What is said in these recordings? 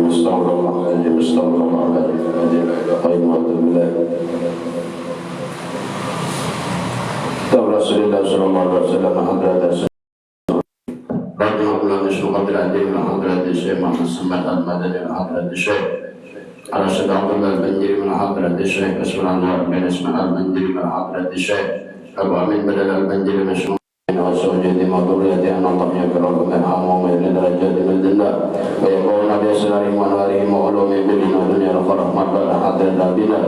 Astagfirullahaladzim, astagfirullahaladzim, Rasulullah sallallahu alaihi wasallam hadrat Rabbana nashukru biladina hadrat Syekh Muhammad al-Madani hadrat Syekh Arsyad Abdullah al-Banjiri min hadrat Syekh Asmanullah bin Ismail al-Banjiri min hadrat Syekh Abu Amin Badal al-Banjiri masyhur وسوجد مضرية أن الله يكرم من همهم إلى درجات من الجنة ويقولون بأسرارهم وأنوارهم وعلومهم بدنا دنيا الفرح مقبل حضر بنا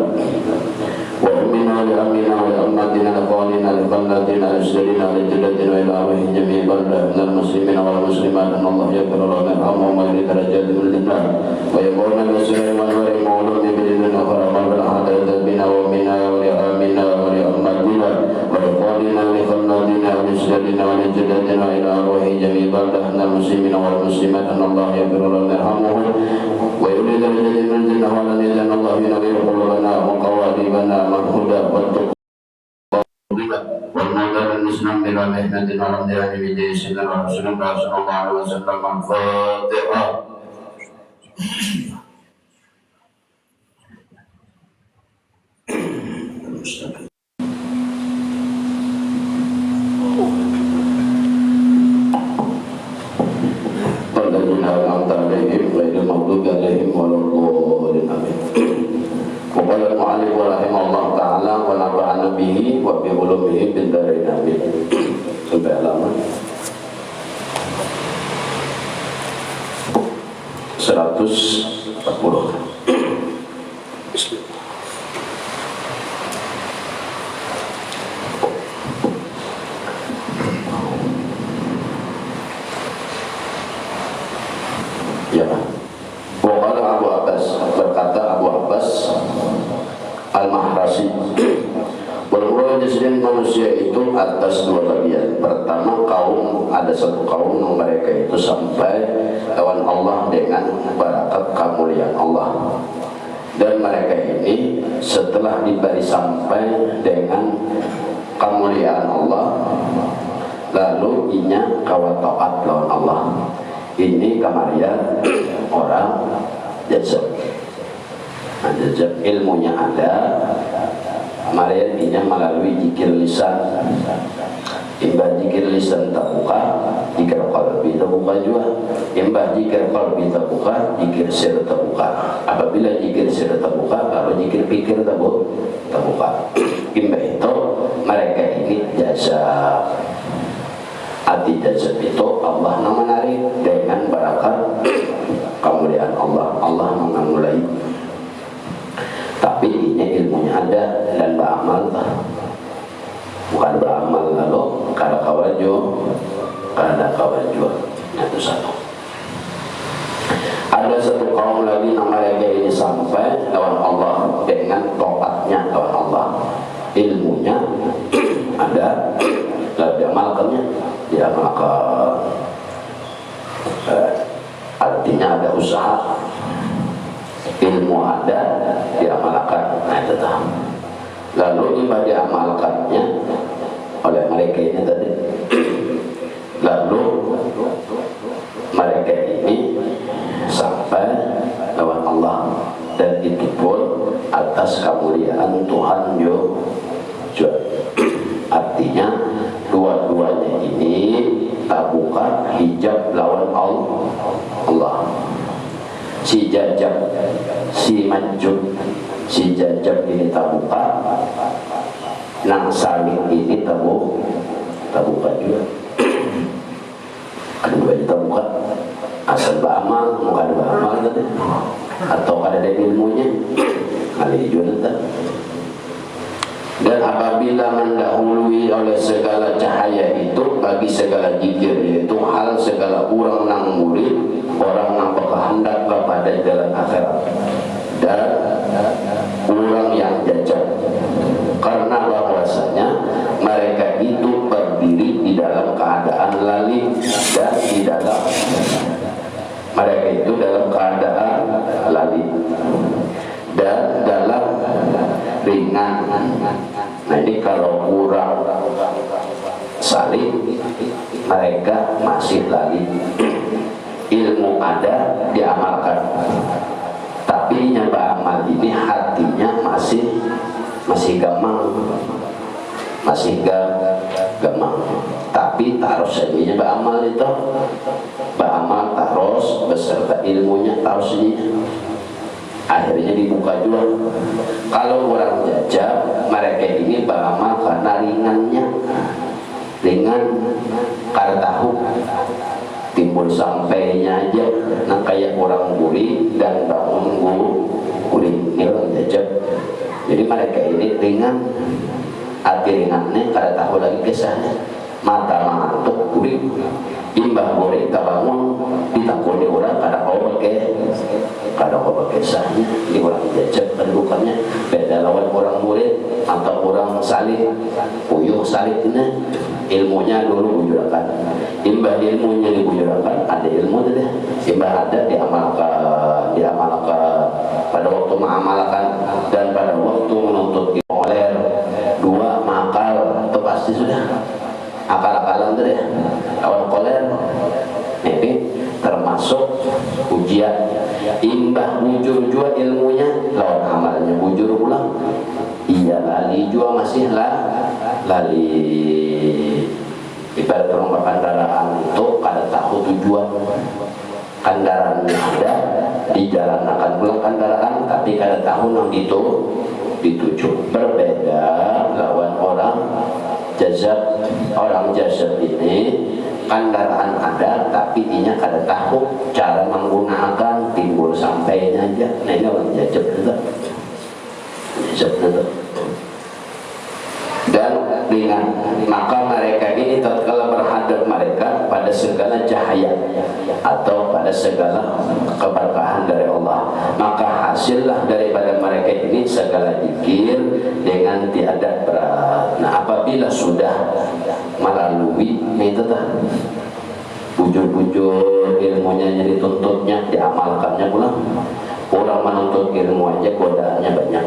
وأمنا لأمنا ولأمتنا لقالنا لقلتنا لأسرنا لجلتنا إلى أرواح جميع بلد من المسلمين والمسلمات أن الله يكرم من همهم إلى درجات من الجنة ويقولون بأسرارهم وأنوارهم وعلومهم بدنا الفرح مقبل حضر بنا وأمنا ولأمنا ولأمتنا ولقالنا لقلتنا ولأسرنا ولجلتنا إلى أرواح جميع بلد من المسلمين والمسلمات أن الله يكرم من همهم ويريد درجات من الجنة ولن يزال الله ينوير قلوبنا وقوالبنا والهدى والتقوى والنظر المسلم بلا مهنة ولم يهن بجيء سيدنا رسول الله صلى الله عليه وسلم الفاتحة والذين أنعمت عليهم غير المغضوب عليهم ولا الضالين آمين. وقال المؤلف رحمه الله تعالى ونفعنا به وبعلومه بالدارين آمين. Sampai halaman 140. Ya, Waqala Abu Abbas, berkata Abu Abbas Al-Mahrasi, berurut disini manusia itu atas dua bagian. Pertama kaum, ada satu kaum mereka itu sampai lawan Allah dengan barakat kemuliaan Allah. Dan mereka ini setelah diberi sampai dengan kemuliaan Allah, lalu inya kawa taat lawan Allah. Ini kemarian orang jazab. Jazab ilmunya ada, kemarian inya melalui zikir lisan. Imbah zikir lisan terbuka, zikir qalbi terbuka juga. Imbah zikir qalbi terbuka, zikir sir terbuka. Apabila zikir sir terbuka, lalu zikir pikir terbuka. Imbah itu mereka ini jazab. Hati jazab itu Allah menarik dengan barakat kemuliaan Allah. Allah mengamulai. Tapi ini ilmunya ada dan beramal. Bukan beramal lalu kada kawaju, kada kawaju. Itu satu. Ada satu kaum lagi mereka ini sampai lawan Allah dengan tobatnya lawan Allah. Ilmunya ada, lalu diamalkannya. Diamalkan, artinya ada usaha, ilmu ada, diamalkan. Nah, itu tahu. Lalu ibadah diamalkannya oleh mereka ini tadi. Lalu mereka ini sampai lawan Allah, dan itu pun atas kemuliaan Tuhan juga. Artinya dua-duanya ini tak buka hijab lawan Allah. Si jajab, si manjub, si jajab ini tak buka, nang saling ini tak buka juga. Keduanya tak buka. Asal beramal, bukan beramal tadi, atau ada ilmunya, kali juga tak. Dan apabila mendahului oleh segala cahaya itu bagi segala zikir, yaitu hal segala orang nang murid, orang nang berkehendak kepada jalan akhirat, dan orang yang jajak, karena bahwasanya mereka itu berdiri di dalam keadaan lalih dan di dalam mereka itu dalam keadaan lalih dan dalam ringan. Nah, ini kalau kurang salih, mereka masih lagi. Ilmu ada, diamalkan. beramal ini hatinya masih gamang, gamang, tapi taros semuanya beramal itu, beramal taros beserta ilmunya taros ini, akhirnya dibuka juga. Kalau orang jajah, mereka ini beramal karena ringan karena tahu timbul sampainya aja, nah kayak orang gurih dan bangun gurih ini orang jajah. Jadi mereka ini ringan, hati ringannya karena tahu lagi kisahnya, mata mantuk gurih, imbah gurih kabangun ditangkuni orang karena kau pakai kisahnya. Ini orang jajah kedudukannya beda lawan orang murid atau orang salih, puyuh salih ini ilmunya dulu bujurakan, imbah ilmunya dibujurakan, ada ilmu deh, imbah ada diamalkan pada waktu mengamalkan dan pada waktu menuntut koler dua makal itu pasti sudah akal-akalan tuh deh lawan koler ini termasuk ujian, imbah bujur juga ilmunya lawan amalnya bujur pulang, iya lali juga masih lali. Ibarat orang kendaraan itu kada tahu tujuan, kendaraannya ada di jalan akan pulang kendaraan tapi kada tahu nang dituju. Berbeda lawan orang jazab. Orang jazab ini kendaraan ada tapi inya kada tahu cara menggunakan, timbul sampainya aja. Nah ini orang jazab itu. Dan dengan maka mereka ini tatkala berhadap mereka pada segala cahaya atau pada segala keberkahan dari Allah, maka hasillah daripada mereka ini segala zikir dengan tiada berat. Nah apabila sudah melalui itu bujur-bujur ilmunya jadi tuntutnya diamalkannya pulang, orang menuntut ilmu aja godaannya banyak,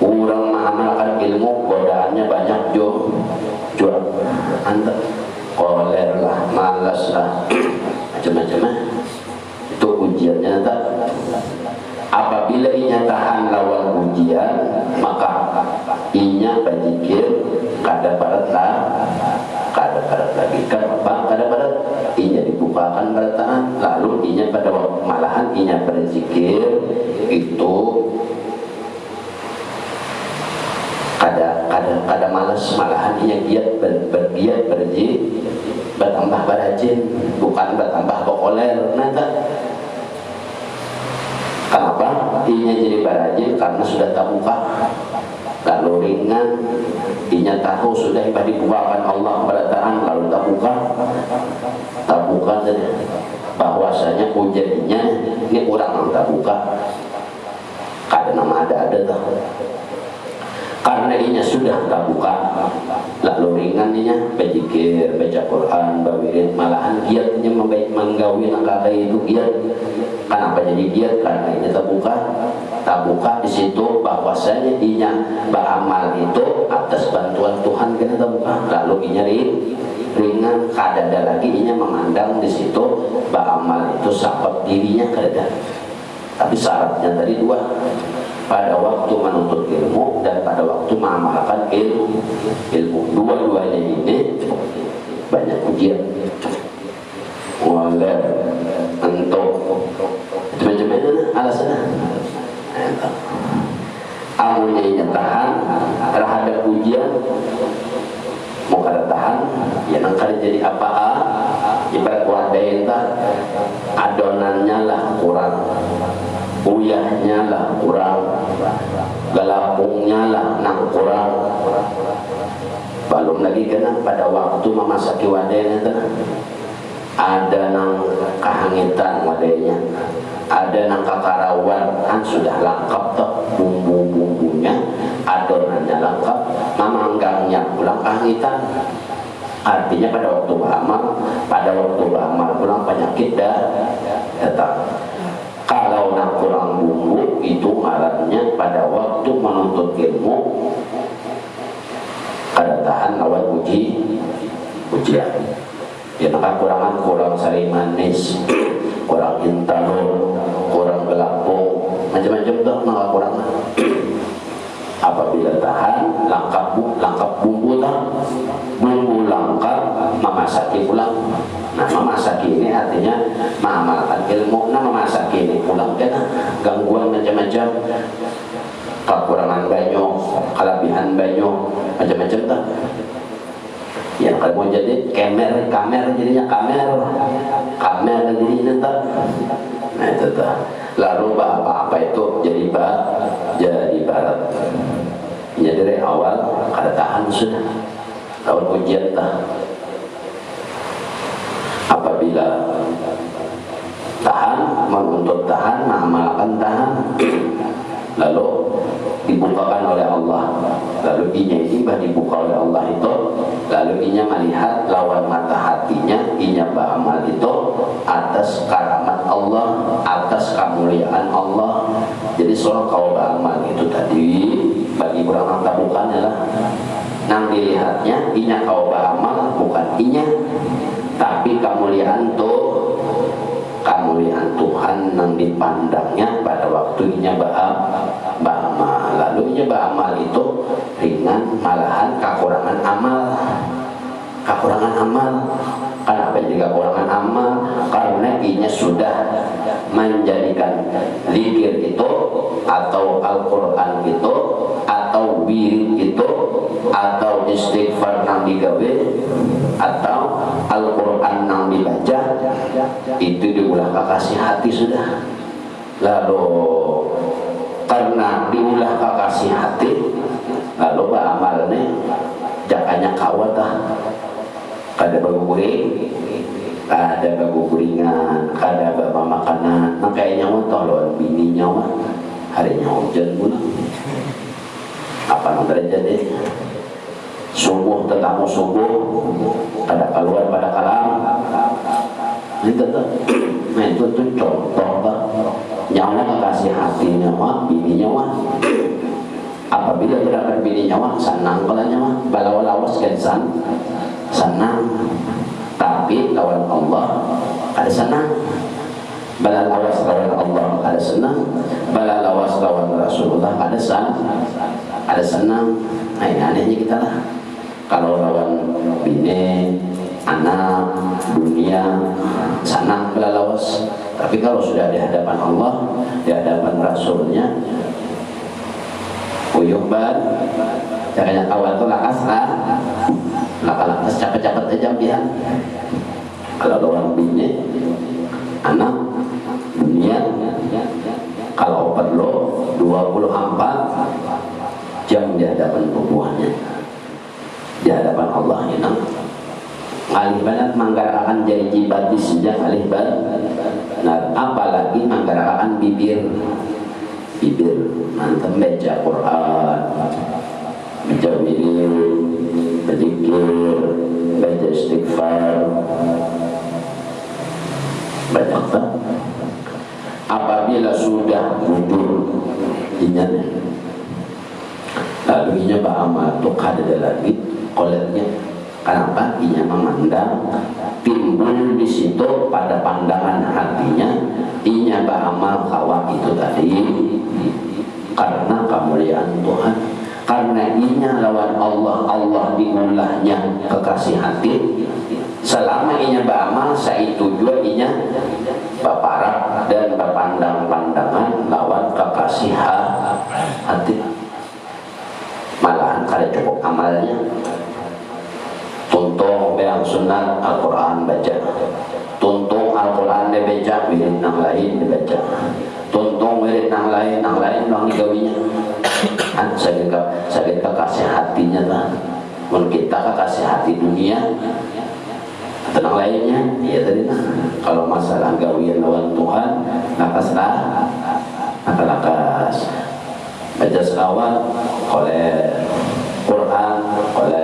orang mengamalkan ilmu godaannya banyak jual anda koler lah, malas lah, macam-macam itu ujiannya tak. Apabila inya tahan lawan ujian, maka inya berzikir kada barat lagi kada barat inya dibukakan barataan, lalu inya pada malahan inya berzikir itu kada malas, malahan inya giat bergiat bertambah berajin, bukan bertambah koler. Nata kenapa inya jadi berajin? Karena sudah terbuka, lalu ringan inya tahu sudah dibukakan Allah berataan, lalu terbuka bahwasanya ujiannya ini orang yang terbuka kada nama ada tahu. Karena inya sudah terbuka, lalu ringan inya berzikir, baca Quran, berwirid, malahan giatnya menggawi nangka itu giat. Kenapa jadi giat? Karena inya terbuka di situ bahwasanya inya beramal itu atas bantuan Tuhan kena terbuka, lalu inya ringan, kada ada lagi inya memandang di situ beramal itu sebab dirinya kada. Tapi syaratnya tadi dua, pada waktu menuntut ilmu dan pada waktu mengamalkan ilmu. Dua-duanya ini banyak ujian. Walau untuk macam mana alasannya? Amunnya tahan terhadap ujian, mau kada tahan, ya nangkar jadi apa? Ibarat wadah adonannya lah kurang, uyahnya lah kurang, galapungnya lah nang kurang. Belum lagi kena pada waktu memasaki wadahnya ada nang kehangitan wadahnya, ada nang kakarawan, kan sudah lengkap toh bumbu-bumbunya, adonannya lengkap, memanggangnya pulang kehangitan. Artinya pada waktu beramal pulang penyakit datang. Kalau nak kurang bumbu itu ngarannya pada waktu menuntut ilmu kada tahan lawan ujian. Ya nak kurang sari manis, kurang intalun, kurang gelapung, macam-macam tuh nggak kurang. Apabila tahan langkap bumbu langkap memasaki pulang. Nah memasaki ini artinya mengamalkan ilmu. Nah memasaki ini pulang kan gangguan macam-macam, kekurangan banyak, kelebihan banyak, macam-macam tak. Ya kalau mau jadi kamer jadinya kamer jadinya tak. Nah itu tak. Lalu apa itu jadi barat. Ya dari awal kada tahan sudah. Lawan ujian tak. Apabila tahan, menuntut tahan, mengamalkan tahan, lalu dibukakan oleh Allah, lalu inya tiba dibuka oleh Allah itu, lalu inya melihat lawan mata hatinya, inya beramal itu atas karamat Allah, atas kemuliaan Allah. Jadi seorang kau beramal itu tadi bagi orang tak bukannya lah. Nang dilihatnya inya kau beramal bukan inya, tapi kemuliaan Tuhan yang dipandangnya pada waktunya beramal. Lalu nya beramal itu ringan, malahan kekurangan amal. Kenapa jadi kekurangan amal? Karena inya sudah menjadikan zikir itu atau Al-Quran itu atau wirid itu atau istighfar nang digawe atau Al-Quran nang dibaca itu diulah kasih hati sudah. Lalu karena diulah kasih hati, lalu beramalnya jakanya kawatah kada baguguring, kada baguguringan, kada bawa makanan. Makanya nyawa tolong bini nyawa harinya hujan pun apa yang terjadi? Subuh tetamu subuh kada keluar pada kalam itu tuh. Nah itu tuh contoh bah nyawa kasih hati nyawa bini nyawa. Apabila berada bini nyawa senang kalau nyawa balawas kensan senang, tapi lawan Allah ada senang. Balalawas lawan Allah ada senang, balalawas lawan Rasulullah ada senang. Nah ini anehnya kita lah. Kalau lawan bini, anak, dunia senang balalawas, tapi kalau sudah di hadapan Allah, di hadapan Rasulnya uyuh ban, caranya awal itu lakas lakas capek-capek aja biar. Kalau lawan bini, anak, dunia, kalau perlu 24 jam di hadapan buahnya, di hadapan Allah ini. Alih banget manggarakan jadi jibati sejak alih banget. Nah, apalagi manggarakan bibir mantap baca Quran, baca wirid, berzikir, baca istighfar, baca apa? Apabila sudah mundur inyanya, lalu inya beramal tuh kada lagi koletnya. Kenapa? Inya memandang timbul di situ pada pandangan hatinya inya beramal kawak itu tadi karena kemuliaan Tuhan, karena inya lawan Allah diulahnya kekasih hati. Selama inya beramal saitu juga inya baparak dan berpandang-pandangan lawan kekasih hati. Malahan kada cukup amalnya. Tuntung yang sunat Al-Quran baca, tuntung Al-Quran dibaca, wirid nang lain dibaca, tuntung wirid nang lain nang digawinya. Sakit kasih hatinya lah. Mun kita kasih hati dunia atau nang lainnya, ya tadi nah. Kalau masalah gawian lawan Tuhan, lakas baca selawat, oleh Quran, oleh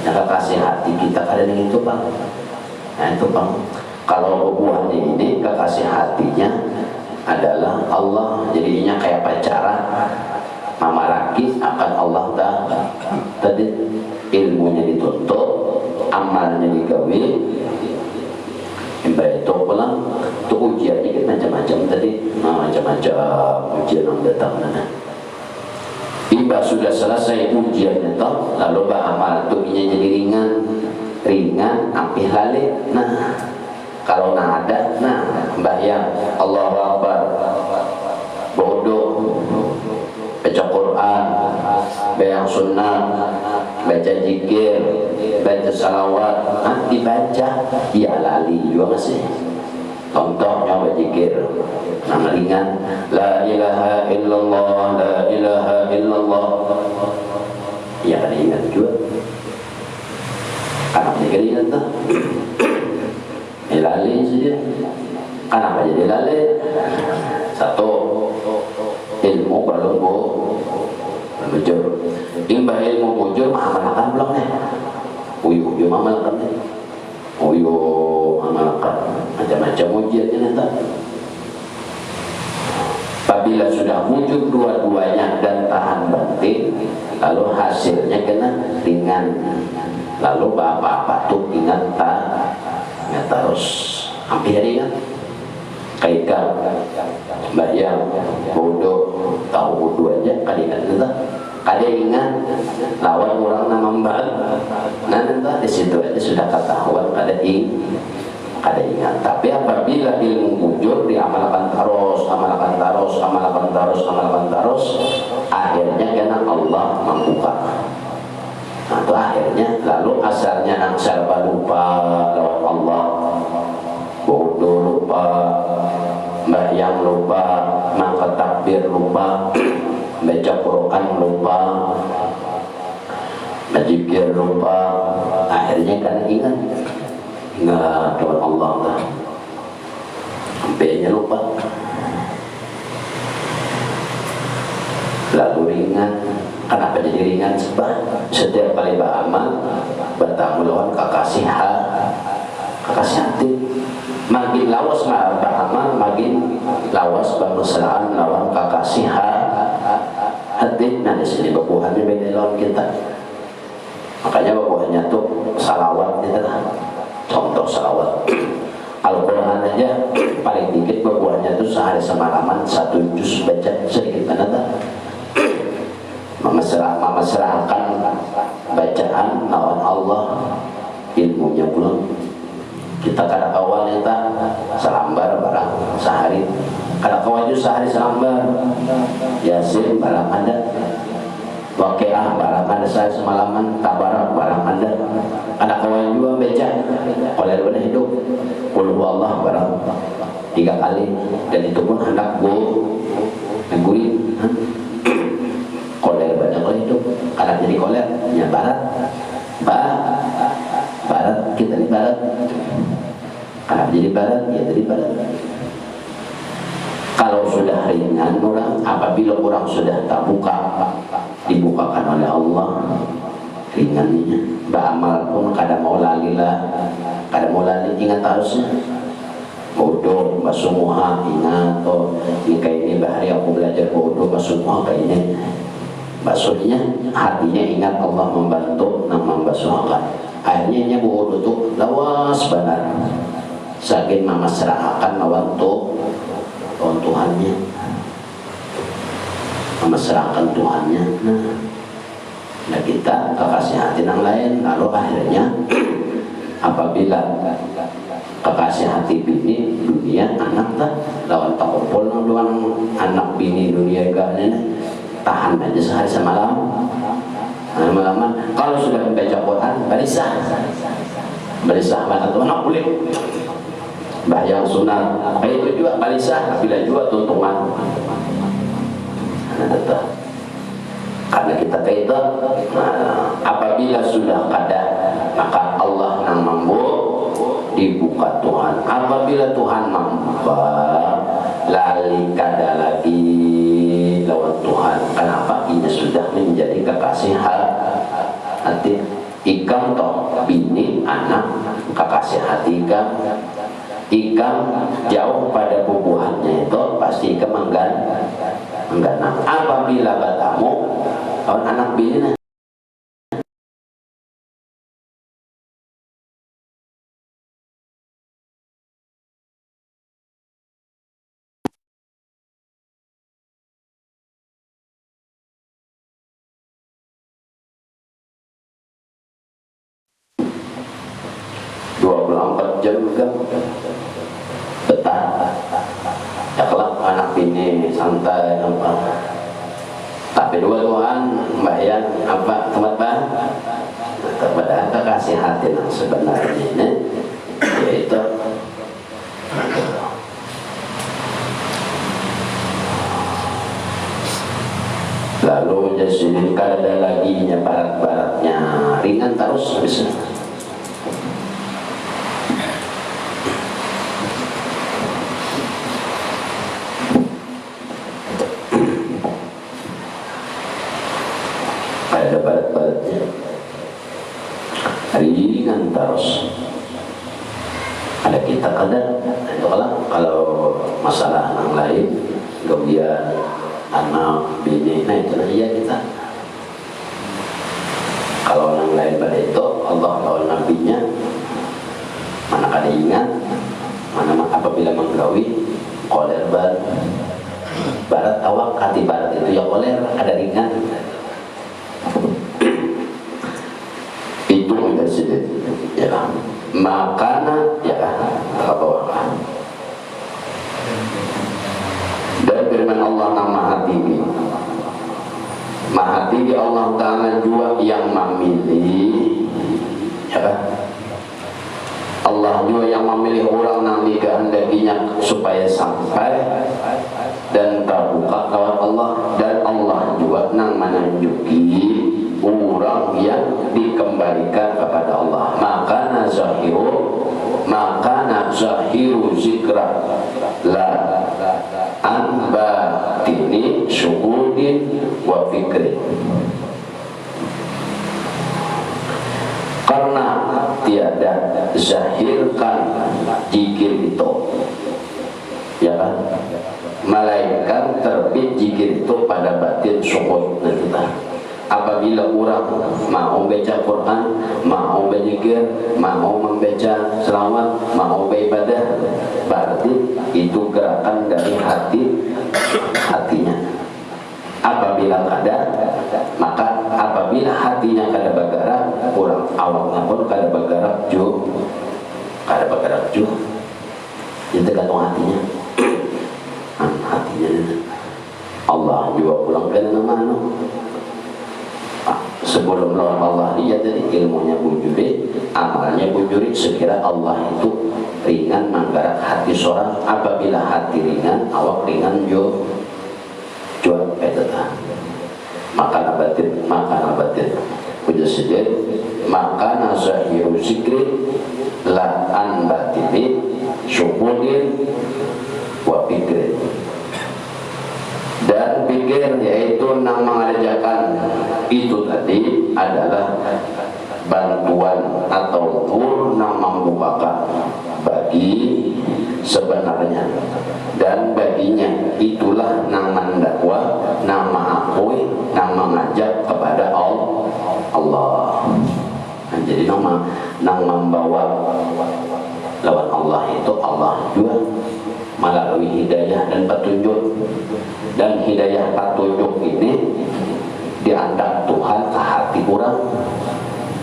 yang kasih hati kita kadang itu bang. Nah itu bang, kalau buahnya ini kekasih hatinya adalah Allah, jadinya kayak pacaran mamaraki akan Allah tadi ilmunya dituntut, amalnya digawe, itu pulang tuh ujian dikit macam-macam tadi, macam-macam macam ujian yang datang mana. Tiba sudah selesai ujian itu, lalu beramal tu ini jadi ringan, api lalik. Nah, kalau nak ada, bayang Allahu Akbar, bodoh, baca Quran, bayang sunnah, baca zikir, baca salawat, dibaca, ya lali juga masih. Contohnya berzikir yang ringan, la ilaha illallah, la ilaha illallah, ya ringan juga. Kenapa jadi ringan tuh? Lali saja. Kenapa jadi lali? Satu, ilmu perlu bujur. Imbah ilmu bujur, amalkan belum nih? Uyuh amalkan nih. Amalkan macam-macam ujiannya nanti. Apabila sudah wujud dua-duanya dan tahan batin, lalu hasilnya kena ringan. Lalu apa-apa tuh ingat terus hampir ringan. Kayak bayang bodoh tahu bodoh aja kali ingat nanti. Kada ingat lawan orang nama mbak, nanti di situ aja sudah ketahuan kada ingat. Tapi apabila ilmu bujur diamalkan terus, akhirnya karena Allah membuka. Nah itu akhirnya, lalu asalnya angsal lupa lawan Allah, bodoh lupa, bayang lupa, maka takbir lupa, baca Quran lupa, berzikir lupa, akhirnya kan ingat Tuhan Allah lah, sampainya lupa, lalu ringan. Kenapa jadi ringan? Sebab setiap kali beramal bertemu lawan kekasih hati. Makin lawas beramal, makin lawas bermesraan lawan kekasih hati. Nah di sini bubuhannya beda lawan kita. Makanya bubuhannya tuh salawat kita lah. Contoh salawat Al-Quran aja paling dikit bubuhannya tuh sehari semalaman 1 juz baca sedikit mana memasrahkan bacaan lawan Allah, ilmunya belum. Kita kadang awal kita selambar barang sehari, kadang awal itu sehari selambar, Yasin barang ada, Waqiah barang ada saya semalaman, Tabarak barang ada, kadang awal juga baca oleh benar hidup, Qul huwallah barang 3 kali, dan itu pun hendak gurit. Koler banyak itu, karena jadi koler, ya barat kita di barat, karena jadi barat, ya jadi barat. Kalau sudah ringan orang, apabila orang sudah tak dibukakan oleh Allah, ringannya, beramal pun kadang mau lali, ingat harusnya. Bodoh, masumuha, ingat, ini kayak ini bahari aku belajar bodoh, masumuha kayak ini. Maksudnya hatinya ingat Allah membantu dan membasuhkan. Akhirnya bodoh tuh lawas benar. Saking memasrahkan lawan Tuhannya, memasrahkan Tuhannya. Nah kita kekasih hati yang lain, lalu akhirnya apabila kekasih hati bini dunia anak lawan tak kumpul lawan anak bini dunia gane. Tahan aja sehari semalam. Lama-lama kalau sudah membaca Quran balisah mana tuh anak boleh bayang sunat kayak itu juga balisah, bila juga tuntungan karena kita kayak itu. Apabila sudah kada, maka Allah yang mampu dibuka Tuhan. Apabila Tuhan mampu lali kada lagi lawan Tuhan. Kenapa? Ini sudah menjadi kekasih hati. Ikam toh bini anak kekasih hati ikam jauh pada bubuhannya itu pasti ikam mengganang. Apabila bertemu anak bini 24 jam juga betah. Ya kelak anak bini santai apa. Tapi dua Tuhan bayang apa tempat bah kepada kekasih hati yang sebenarnya ini, yaitu lalu jadi kada lagi barat-baratnya ringan terus bisa. Ada barat-baratnya ringan terus. Ada kita kadang itu kalau masalah yang lain kemudian anak bini, nah itu aja kita. Kalau orang lain pada itu Allah lawan nabinya mana kada ingat, mana apabila menggawi koler barat awak hati barat itu ya koler ada ringan. Itu universitas ya kan, makanan ya kan, apa dan firman Allah nama hati mahati Allah Ta'ala juga yang memilih ya kan? Allah juga yang memilih orang yang dikehendakinya supaya sampai dan terbuka kawan Allah, dan Allah juga yang menunjuki orang yang dikembalikan kepada Allah. Makana zahiru zikra la an batini syuhudin wa fikri. Karena tiada zahirkan zikir itu ya kan, malaikat terbit zikir itu pada batin syuhud kita. Apabila orang mau baca Quran, mau berzikir, mau membaca selawat, mau beribadah, berarti itu gerakan dari hatinya. Apabila kada, maka apabila hatinya kada bergerak, orang awalnya pun kada bergerak juga. Itu gantung hatinya. Hatinya Allah juga pulang ke mana? Sebelum lawan Allah lihat dari ilmunya bujuri, amalnya bujuri, sekira Allah itu ringan menggerak hati seorang. Apabila hati ringan, awak ringan jual petata. Maka nabatin puja sejid, maka nazahiru zikri la'an batini syuhudin wa pikrin. Dan pikir yaitu yang mengerjakan itu tadi adalah bantuan atau nur yang membukakan bagi sebenarnya, dan baginya itulah yang mendakwa, yang mengakui, yang mengajak kepada Allah. Nah, jadi yang membawa lawan Allah itu Allah juga melalui hidayah dan petunjuk. Dan hidayah petunjuk ini diantar Tuhan ke hati orang.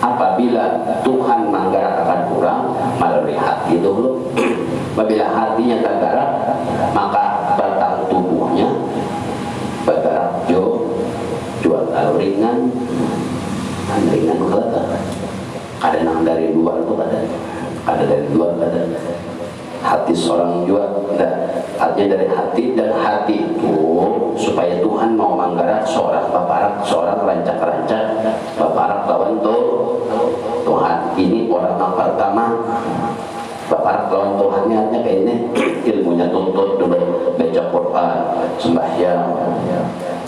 Apabila Tuhan menggerakkan orang melalui hati dulu, apabila hatinya tergerak, maka batang tubuhnya bergerak jual ringan kelihatan. Kadang dari luar itu ada dari luar badan. Hati seorang juga artinya dari hati, dan hati itu supaya Tuhan mau menggerak seorang baparak, seorang rancak-rancak baparak lawan Tuhan. Ini orang yang pertama baparak lawan Tuhannya hanya kayak ini, ilmunya tuntut dulu, baca Quran, sembahyang,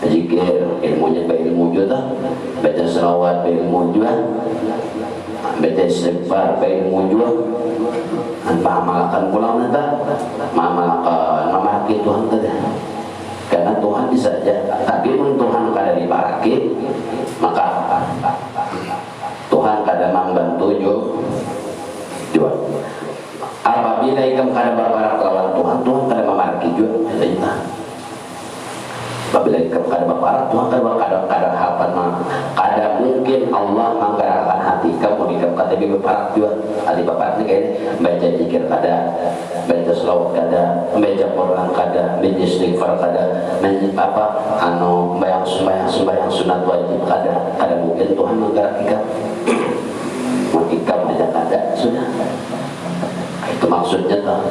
zikir, ilmunya kayak ilmu juga, baca selawat kayak ilmu juga, baca istighfar kayak ilmu juga. Mengamalkan pulang nanti, mengamalkan Tuhan tadi. Karena Tuhan bisa saja, tapi pun Tuhan kada diparaki, maka Tuhan kada membantu juga. Apabila ikam kada berparak lawan Tuhan, Tuhan kada memaraki juga. Apabila ikam kada berparak, Tuhan kada hafal, kada mungkin Allah menggerakkan hati ikam kata bibi bapak juga ada bapak ni kayaknya baca zikir kada, baca selawat kada, baca Quran kada, baca istighfar kada, apa sembahyang sunat wajib kada mungkin Tuhan menggerak ikam. Ikam aja kada sudah. Itu maksudnya tuh.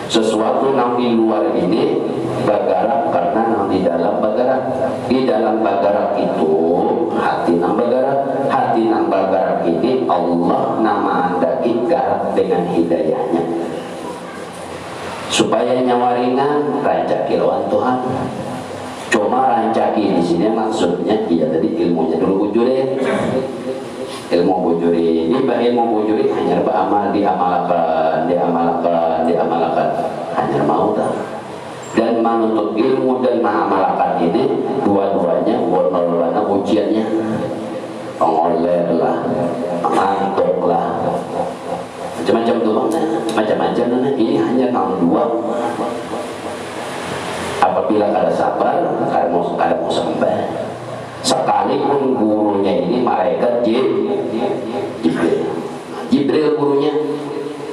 Sesuatu yang di luar ini bergerak karena yang di dalam bergerak. Di dalam bergerak itu hati yang bergerak. Hati yang bergerak ini Allah nama anda gerak dengan hidayahnya. Supaya nyawa ringan rancaki lawan Tuhan. Cuma rancaki di sini maksudnya dia tadi ilmunya dulu bujure. Ilmu bujuri ini ilmu bujuri hanya beramal diamalkan hanya mau tak dan menuntut ilmu dan mengamalkan ini dua-duanya warna ujiannya pengoleh lah mengantuk lah macam-macam tuh macam-macam ini hanya dua apabila kada sabar kada mau sampai sekalipun gurunya ini malaikat Jibril gurunya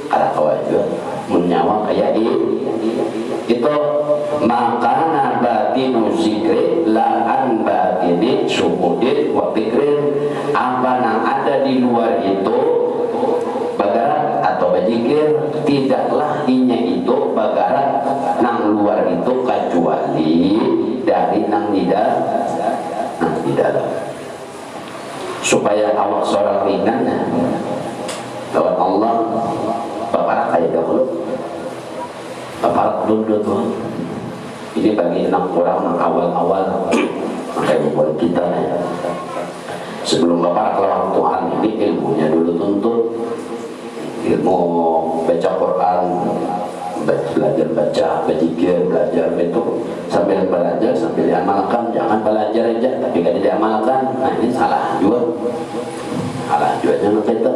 ada kawajah menyawa kayak itu maka batinu zikri la'an batini syuhudin wa fikrin apa yang ada di luar itu bagarat atau berzikir tidaklah inya itu bagarat nang luar itu kecuali dari nang di dalam supaya awak seorang ringan lawan Allah bapak kayak dahulu bapak dulu tuh ini bagi enam orang yang awal-awal makanya buat kita sebelum bapak lawan Tuhan ini ilmunya dulu tuntut ilmu baca Quran belajar baca, berzikir, belajar itu sambil belajar, sambil diamalkan, jangan belajar aja tapi tidak diamalkan. Nah ini salah juga jangan kita.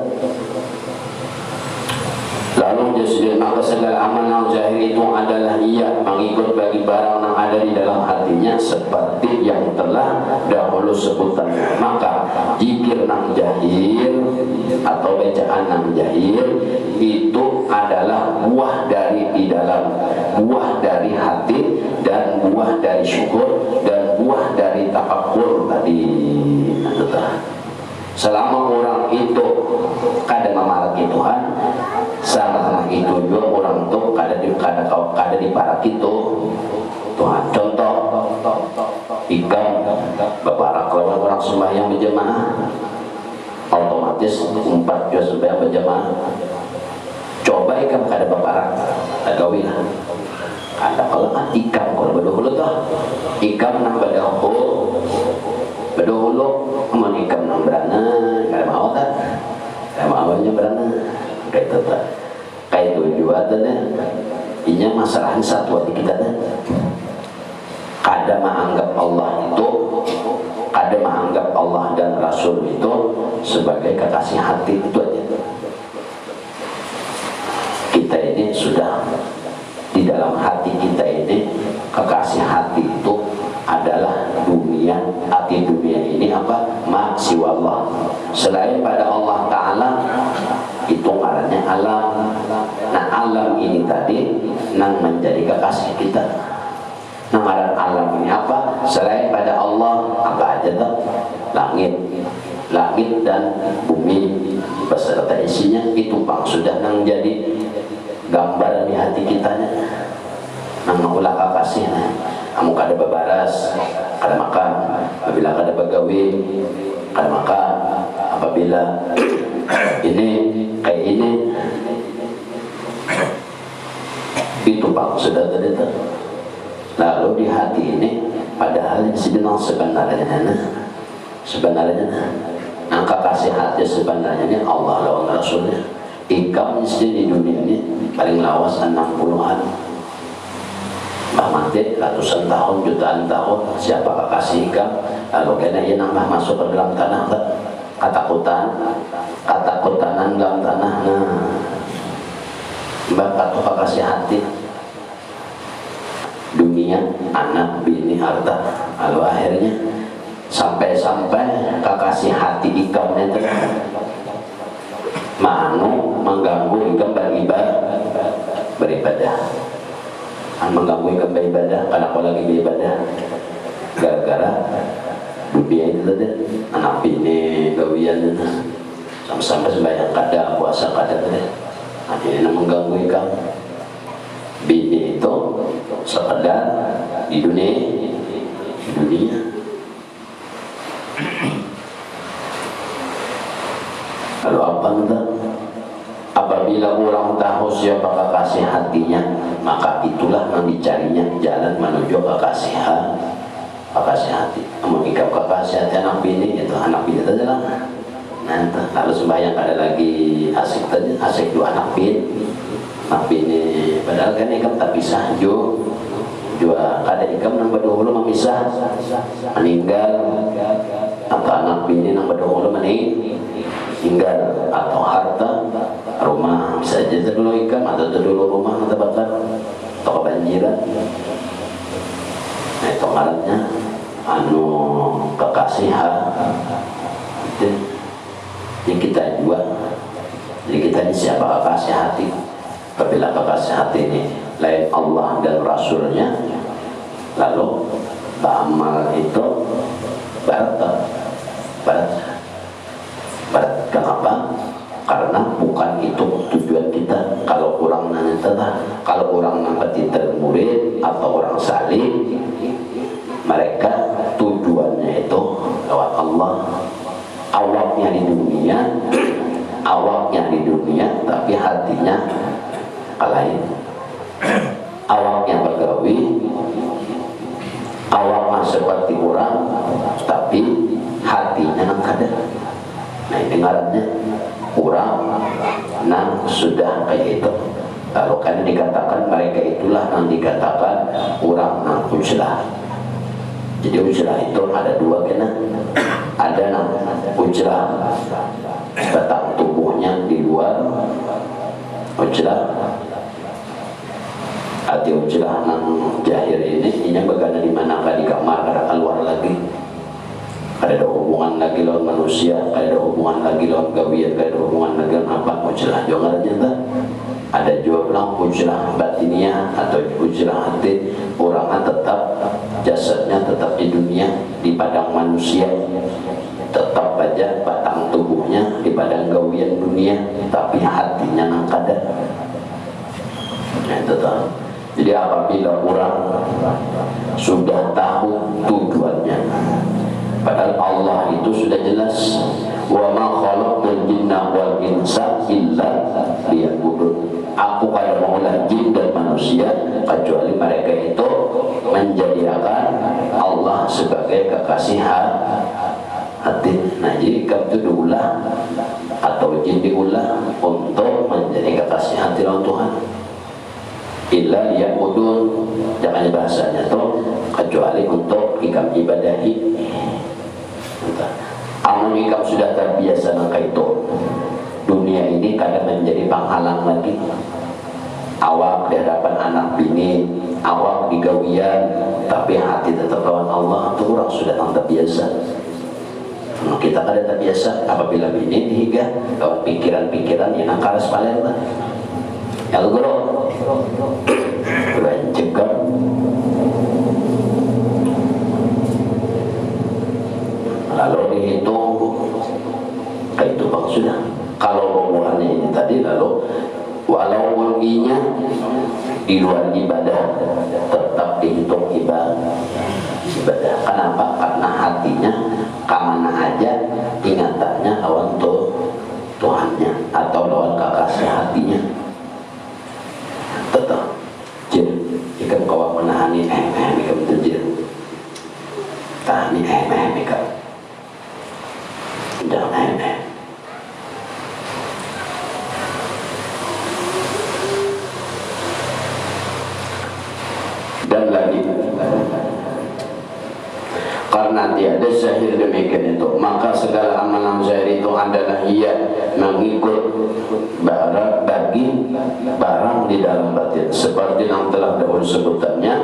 Lalu jadi maka segala amal yang zahir itu adalah ia mengikut bagi barang yang ada di dalam hatinya seperti yang telah dahulu sebutannya. Maka zikir nang jahir atau bacaan nang jahir itu adalah buah dari di dalam, buah dari hati dan buah dari syukur dan buah dari tafakkur tadi. Selama orang itu kada memaraki Tuhan, sama itu juga orang itu kada diparaki Tuhan. Contoh ikan bebarak lawan orang sembahyang berjamaah, otomatis 4 juz sembahyang berjamaah. Coba ikan kada bebarak, agawilah. Ada kalau ikan kalau berdahulu tuh ikan nang berdahulu menikam nang berana kada mau tak kada maunya berana kayak itu tak kayak itu juga ada inya masalah satu di kita kada menganggap Allah itu kada menganggap Allah dan Rasul itu sebagai kekasih hati itu aja. Kita ini sudah di dalam hati kita ini kekasih hati itu adalah dunia. Hati dunia ini apa? Maksiwallah, selain pada Allah Ta'ala itu ngarannya alam. Nah alam ini tadi nang menjadi kekasih kita. Nah ngaran alam ini apa? Selain pada Allah apa aja tuh? Langit dan bumi beserta isinya itu bang sudah nang jadi gambar di hati kitanya. Nang ulah kekasihnya kamu kada bebaras, kada makan, apabila kada begawi, kada makan, apabila ini kayak ini itu bang sudah ternyata. Lalu di hati ini padahal sebenarnya nah kekasih hati sebenarnya ini Allah lawan Rasulnya. Ikam di dunia ini paling lawas 60-an, mbah mati ratusan tahun, jutaan tahun, siapa kekasih ikam? Lalu kena ia nambah masuk ke dalam tanah, ketakutan dalam tanah. Nah mbah patuh kekasih hati dunia, anak, bini, harta. Lalu akhirnya sampai kekasih hati ikam itu manu mengganggu ikam beribadah, mengganggu ikam beribadah. Karena kalau lagi beribadah gara-gara dunia itu tadi, anak bini gawian sama-sama sembahyang kada, puasa kada tadi, ini mengganggu ikam. Bini itu sekedar di dunia. Lalu apa entah? Apabila orang tahu siapa kekasih hatinya, maka itulah yang dicarinya jalan menuju kekasih hati. Namun ikam kekasih hati anak bini, itu anak bini saja lah. Nanti kalau sembahyang ada lagi asik saja, asik dua anak bini. Padahal kan ikam tak pisah jua ada ikam nang berdua memisah, meninggal, atau anak bini nang berdua meninggal, atau harta rumah bisa aja dulu ikam, atau dulu rumah atau bakar atau kebanjiran. Nah itu ngarannya anu kekasih itu yang kita jual. Jadi kita ini siapa kekasih hati? Apabila kekasih hati ini lain Allah dan Rasulnya, lalu amal itu barat. Kenapa? Karena bukan itu tujuan kita. Kalau orang nanti termurid atau orang salih, mereka tujuannya itu lewat Allah. Awaknya di dunia, tapi hatinya lain. Awaknya bergawi, awaknya seperti orang, tapi hatinya nang kada. Nah ini ngarannya orang nang sudah kayak itu. Kalau kan dikatakan mereka itulah yang dikatakan orang nang ujlah. Jadi ujlah itu ada dua kena. Ada nang ujlah batang tubuhnya di luar, ujlah hati ujlah nang jahir ini bagaimana di mana di kamar kada keluar lagi. Ada hubungan lagi lawan manusia, ada hubungan lagi lawan gawian, ada hubungan lagi lawan apa ujlah jangan aja. Ada juga bilang ujlah batiniah atau ujlah hati, orangnya tetap jasadnya tetap di dunia, di padang manusia, tetap aja batang tubuhnya di padang gawian dunia, tapi hatinya nang kada. Nah, tetap. Jadi apabila orang sudah tahu tujuannya, padahal Allah itu sudah jelas, wa ma khalaqtul jinna wal insa illa liya'budun. Aku kada maulah jin dan manusia kecuali mereka itu menjadikan Allah sebagai kekasih hati. Nah jadi kamu itu diulah atau jin diulah untuk menjadi kekasih hati lawan Tuhan. Illa liya'budun, jangan bahasanya tuh kecuali untuk ikam ibadahi. Amun ikam sudah terbiasa nangka itu, dunia ini kadang menjadi penghalang lagi. Awak di hadapan anak bini, awak di gawian, tapi hati tetap lawan Allah. Itu orang sudah terbiasa. Nah, kita kada terbiasa apabila bini dihiga lawan pikiran-pikiran yang angkaras paling lah. Yang guru cegah. Lalu dihitung kayak itu bang sudah. Kalau hubungannya ini tadi, lalu walau ulginya di luar ibadah tetap dihitung ibadah. Kenapa? Karena hatinya kemana aja ingatannya lawan Tuhannya atau lawan kekasih hatinya. Tetap jin ikan kawak menahani ikan terjir tahani ikan jangan dan lagi karena tiada syahir demikian itu, maka segala amalan syahir itu adalah ia mengikut barang di dalam batin seperti yang telah dahulu sebutannya.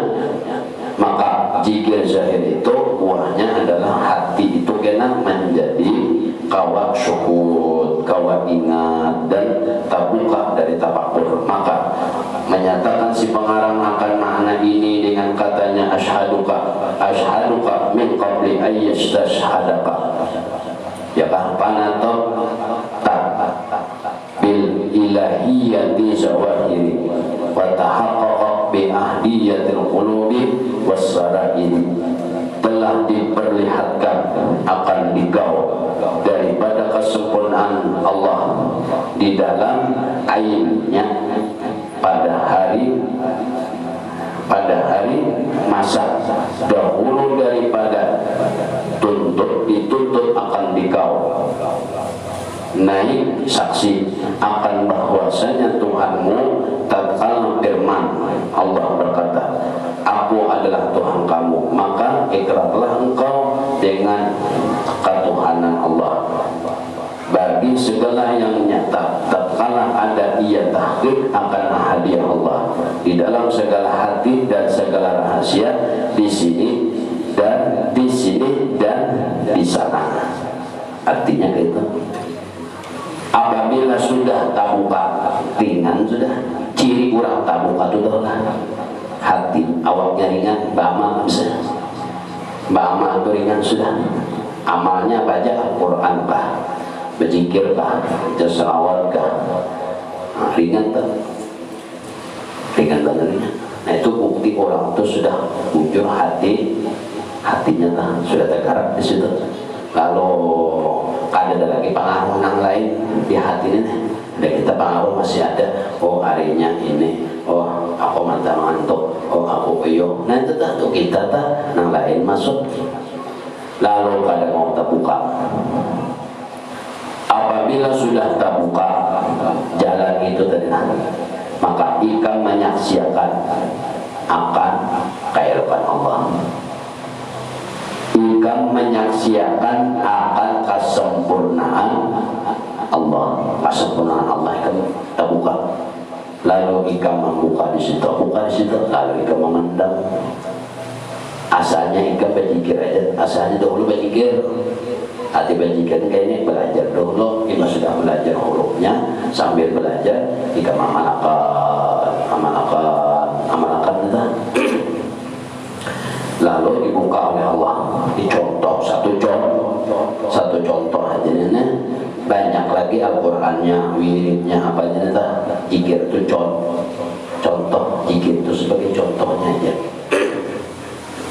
Maka jikir syahir itu buahnya adalah hati itu kena menjadi kawak syuhud kawa ingat dan tabuka dari tafakur. Maka menyatakan si pengarang akan makna ini dengan katanya ashaduka min qabli ayyastashhadaka, ya kan, panato tak bil ilahiyyati zawahiri wa tahaqqaqa bi ahdiyatil qulubi wassarairi, telah diperlihatkan akan dikau daripada kesempurnaan Allah di dalam ainnya pada hari masa dahulu daripada dituntut akan dikau naik saksi akan bahwasanya Tuhanmu tatkala firman Allah berkata, aku adalah Tuhan kamu, maka ikrarlah engkau dengan ketuhanan Allah bagi segala yang nyata tatkala ada ia tahqiq akan hadiah Allah di dalam segala hati dan segala rahasia, di sini dan di sini dan di sana. Artinya gitu, apabila sudah tabuka ringan, sudah ciri kurang tabuka itu adalah hati awaknya ringan, bama bisa bama itu ringan, sudah amalnya baca Al-Quran kah, berzikir kah, berselawat kah, ringan tak, ringan banget ringan. Nah itu bukti orang itu sudah bujur hatinya tak, sudah tergarap di situ. Kalau ada lagi pengaruh yang lain di hati ini, ada kita pengaruh masih ada, oh harinya ini, oh aku mantuk, oh aku iyo, nah itu tak tuh kita tak, yang lain masuk. Lalu kada mau terbuka. Apabila sudah terbuka jalan itu tadi, maka ikan menyaksikan akan keelokan Allah. Ikan menyaksikan akan kesempurnaan Allah, kesempurnaan Allah ikan terbuka. Lalu ikan membuka di situ, buka di situ, lalu ikan memandang. Asalnya ikan berzikir aja, asalnya dahulu berzikir. Hati berzikir kayak ini belajar dulu, kita sudah belajar hurufnya, sambil belajar ikan amalakan kita. Lalu dibuka oleh Allah, dicontoh satu contoh aja nih. Banyak lagi Al-Qurannya, wiridnya, apa aja nih, zikir itu contoh, zikir itu sebagai contohnya aja.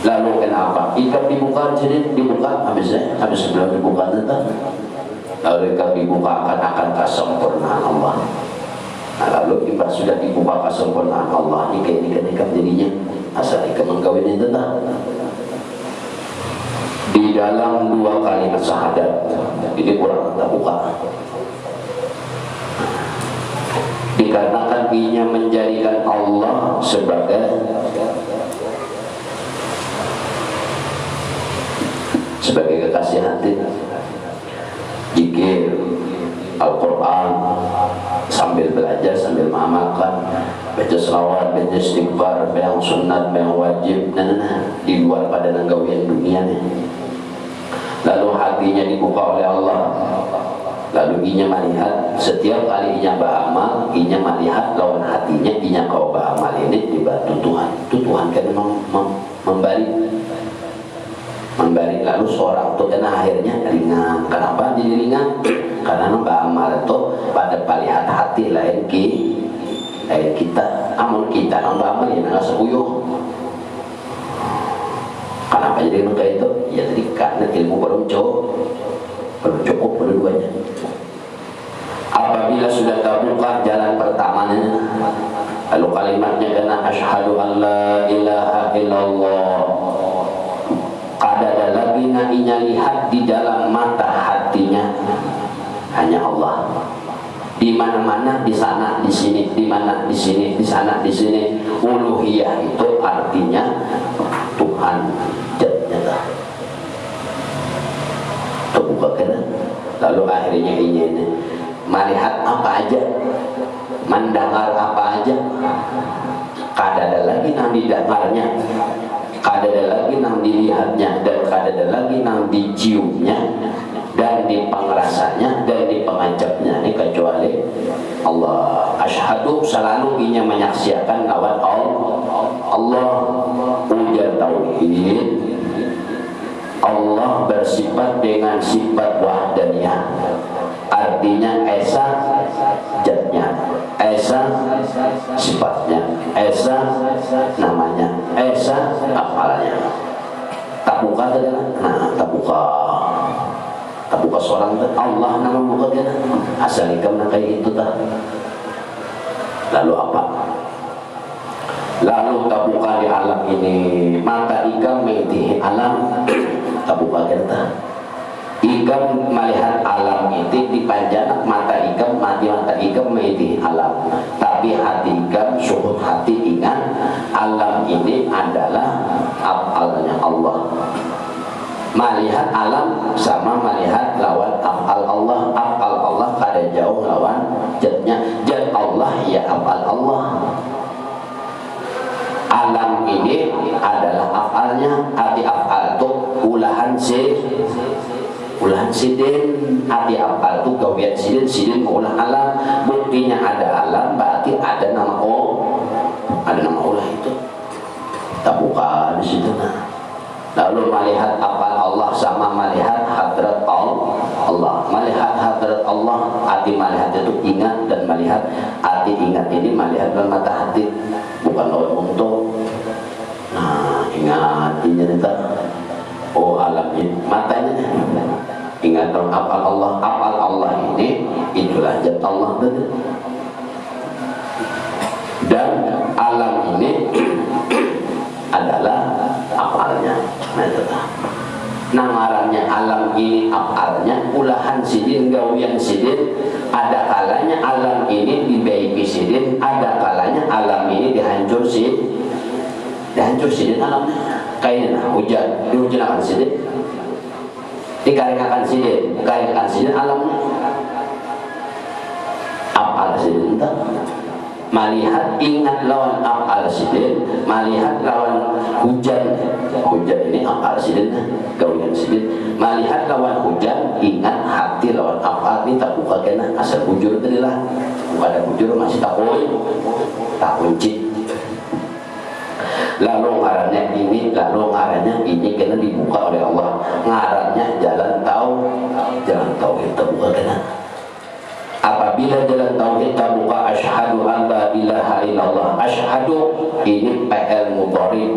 Lalu kenapa? Ikan dibuka jadi dibuka habis sebelum dibuka itu, lalu ikan dibuka akan kesempurnaan Allah. Nah, lalu kita sudah dibuka kesempurnaan Allah, ikan jadinya asal ikan mengkawin itu di dalam dua kalimat syahadat. Ini kurang terbuka. Dikarenakan ia menjadikan Allah sebagai kekasih hati, zikir Al-Quran sambil belajar, sambil mengamalkan, baca selawat, baca istighfar, yang sunat, yang wajib, di luar pada nanggawian dunia nih. Lalu hatinya dibuka oleh Allah, lalu inya melihat setiap kali inya beramal, inya melihat lawan hatinya, inya kau beramal ini dibantu Tuhan. Itu Tuhan kan memberi. Lalu seorang itu kan akhirnya ringan. Kenapa jadi ringan? Karena beramal itu pada palihat hati lain kita, amun kita beramal ya nggak sepuyuh. Kenapa jadi kayak itu? Ya tadi karena ilmu belum cukup berdua-duanya. Apabila sudah terbuka jalan pertamanya, lalu kalimatnya kena asyhadu an la ilaha illallah. Kada lagi inya lihat di dalam mata hatinya hanya Allah. Di mana-mana, di sana, di sini, di mana, di sini, di sana, di sini. Uluhiyah itu artinya Tuhan nyata. Terbuka kena. Lalu akhirnya ini melihat apa aja, mendengar apa aja. Kada ada lagi yang didengarnya, kada ada lagi yang dilihatnya, dan kada ada lagi yang diciumnya, dan dipengerasanya, dan dipengancapnya. selalu inya menyaksikan lawan Allah. Ujar tauhid, Allah bersifat dengan sifat wahdaniyah, artinya esa zatnya, esa sifatnya, esa namanya, esa apalnya. Tabuka adalah, tabuka seorang itu Allah nama buka dia, asal ikam nak kayak itu tak. Lalu apa? Lalu tabuka di alam ini, mata ikam mengikuti alam. Tabuka kita, ikam melihat alam itu di panjang mata ikam, mata ikam mengikuti alam. Tapi hati ikam, suhud hati ingat alam ini adalah afalnya Allah. Melihat alam sama melihat lawan afal Allah. Afal Allah kada jauh lawan jatnya. Jat Allah ya afal Allah. Alam ini adalah afalnya. Arti afal itu ulahan sidin. Arti afal itu gawian sidin ulah alam. Buktinya ada alam berarti ada nama ada nama ulah itu. Tak buka di situ nah. Lalu melihat afal Allah sama melihat hadrat Allah. Melihat hadrat Allah, arti melihat itu ingat, dan melihat arti ingat ini melihat dengan mata hati, bukan oleh untuk. Nah, ingat ini kita. Oh alam ini matanya. Ingat dong afal Allah. Afal Allah ini itulah zat Allah tadi. Dan alam ini adalah afalnya. Nah, ngarannya alam ini afalnya ulahan sidin gawian sidin. Ada kalanya alam ini dibaiki sidin, ada kalanya alam ini dihancur sidin alamnya. Kayaknya hujan akan sidin, dikarenakan sidin alamnya. Afal sidin tak? Melihat ingat lawan afal sidin, melihat lawan hujan ini afal sidin, gawian sidin. Melihat lawan hujan, ingat hati lawan afal ini tak buka kena asal bujur tadi lah. Bukan bujur masih tak kunci. Lalu ngarannya ini kena dibuka oleh Allah. Ngarannya jalan tauhid terbuka kena. Apabila jalan tauhid terbuka, asyhadu an la ilaha illallah. Asyhadu ini PL mudhari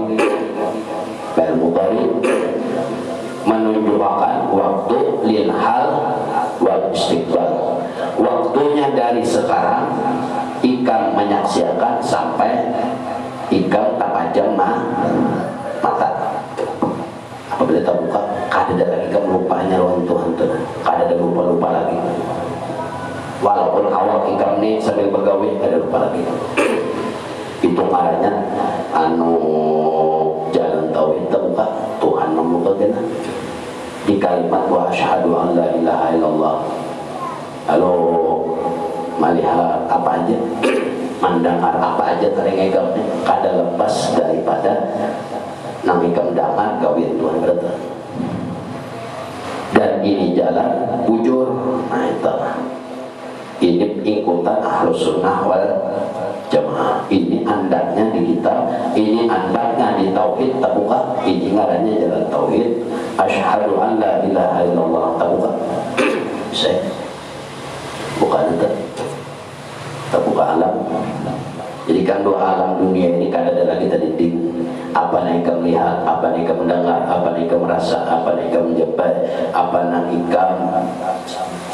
menunjukkan waktu lil hal wal istiqbal. Waktunya dari sekarang ikam menyaksikan sampai ikam tak pajang mata. Apabila terbuka, kada lagi ikam lupanya lawan Tuhan tu, kada ada lupa lagi. Walaupun awal ikam ni sambil bergawe ada lupa lagi. Itu caranya jalan tauhid terbuka, Tuhan membuka kena di kalimat wa asyhadu an la ilaha illallah. Lalu melihat apa aja, mendengar apa aja tering ikam ni kada lepas daripada nang ikam dengar gawian Tuhan berita. Dan ini jalan bujur. Nah itu ini ikutan ahlus sunnah wal jamaah. Ini andaknya di kitab, ini andaknya di tauhid terbuka. Ini ngarannya jalan tauhid. Asyhadu an la ilaha illallah terbuka. Saya bukan itu terbuka alam. Jadi kan dua alam dunia ini kan ada lagi tadi. Apa yang kamu lihat, apa yang kamu mendengar, apa yang kamu merasa, apa yang kamu menjabat, apa yang kamu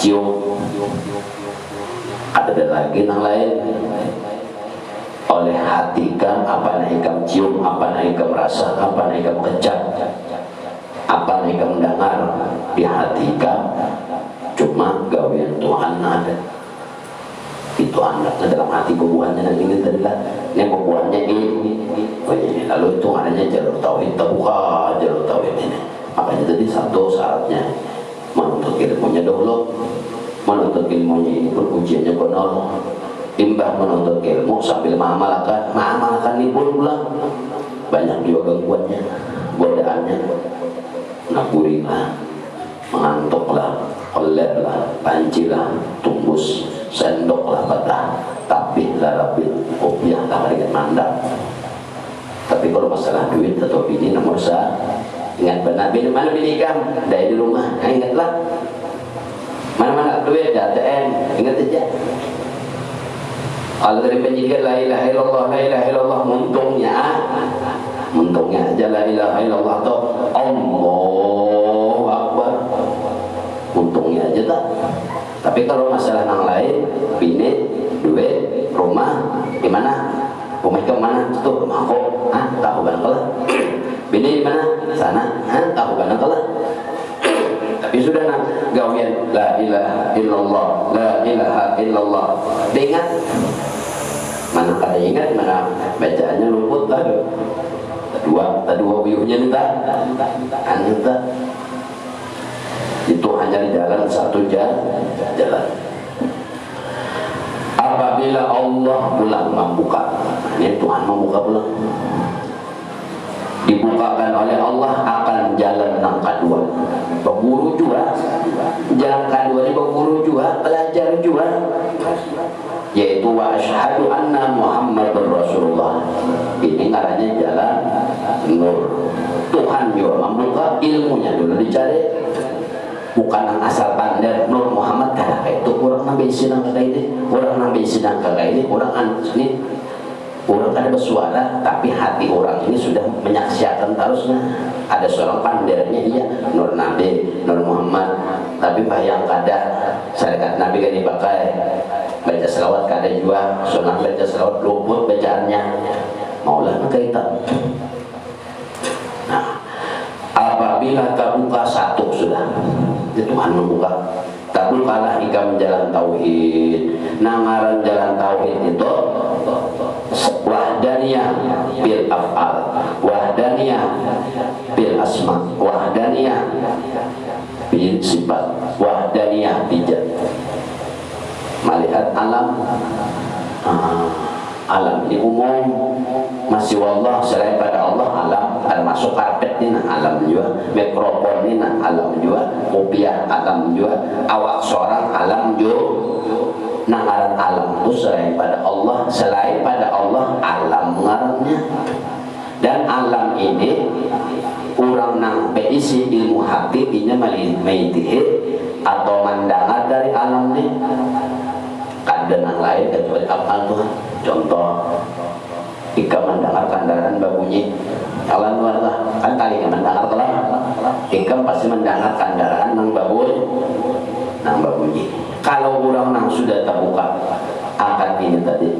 cium. Ada lagi yang lain. Oleh hati kan, apa yang kamu cium, apa yang kamu rasa, apa yang kamu kecap, apa yang kamu dengar di hati kamu. Cuma gawian Tuhan ada. Itu anaknya dalam hati pembuahannya dan ingin terlihat. Ini pembuahannya ini. Lalu itu adanya jalur tauhid terbuka, jalur tauhid ini. Makanya tadi satu syaratnya menuntut ilmunya dahulu. Menuntut ilmunya ini pun ujiannya konol. Imbah menuntut ilmu sambil mengamalkan ini pun pula banyak juga gangguannya, godaannya. Naburi lah, mengantuk lah, oler lah, panci lah, tumbus, sendok lah patah. Tapi larabit kopiah tak dengan mandang. Tapi kalau masalah duit atau bini nomor satu, ingat benar bini mana bini kamu dari di rumah, nah, ingatlah mana duit ada ATM, ingat aja. Kalau dari penyidik la ilaha illallah, la ilaha illallah, muntungnya aja la ilaha illallah atau Allahu Akbar, untungnya aja tak. Tapi kalau masalah yang lain, bini, duit, rumah, di mana? Rumah ke mana? Tuh rumah kok, tahu kan kalau bini di mana? Sana, tahu kan kalau. Tapi sudah nak gawian la ilaha illallah, la ilaha illallah. Ingat mana kada ingat, mana bacaannya luput tadi. Kedua buyuhnya entah. Itu hanya di jalan satu jalan. Apabila Allah pulang membuka, ini Tuhan membuka pulang, dibukakan oleh Allah akan jalan yang kedua. Berburu juga, jalan kedua ini berburu juga, belajar juga, yaitu wa asyhadu anna Muhammadur Rasulullah. Ini ngarannya jalan nur. Tuhan juga membuka, ilmunya dulu dicari, bukan asal pandai Nur Muhammad kada itu orang nabi sidang kayak ini, orang nabi sidang kayak ini, orang ini orang kada bersuara, tapi hati orang ini sudah menyaksikan terusnya. Ada seorang pandernya, iya Nur Nabi, Nur Muhammad, tapi bayang kada syariat Nabi kan dipakai baca selawat kada juga, sunat baca selawat luput bacaannya, maulah kita. Nah, apabila terbuka satu sudah, Tuhan membuka. Terbukalah ikam jalan tauhid. Nangaran jalan tauhid itu wahdaniyah bil af'al, wahdaniyah bil asma, wahdaniyah bil sifat, wahdaniyah bijat. Melihat alam, alam ini umum, masih wallah selain pada Allah alam, termasuk karpet ini alam juga, mikrofon ini alam juga, kopiah alam juga, awak seorang alam juga. Nangaran alam itu selain pada Allah, selain pada Allah alam ngarannya. Dan alam ini orang nang beisi ilmu hati ini meitihit atau mendengar dari alam ini. Kada nang lain kecuali apa Tuhan. Contoh, jika mendengar kendaraan berbunyi, jalan luar lah, kan kali mendengar kelam, jika pasti mendengar kendaraan nang berbunyi. Kalau orang nang sudah terbuka akan ini tadi,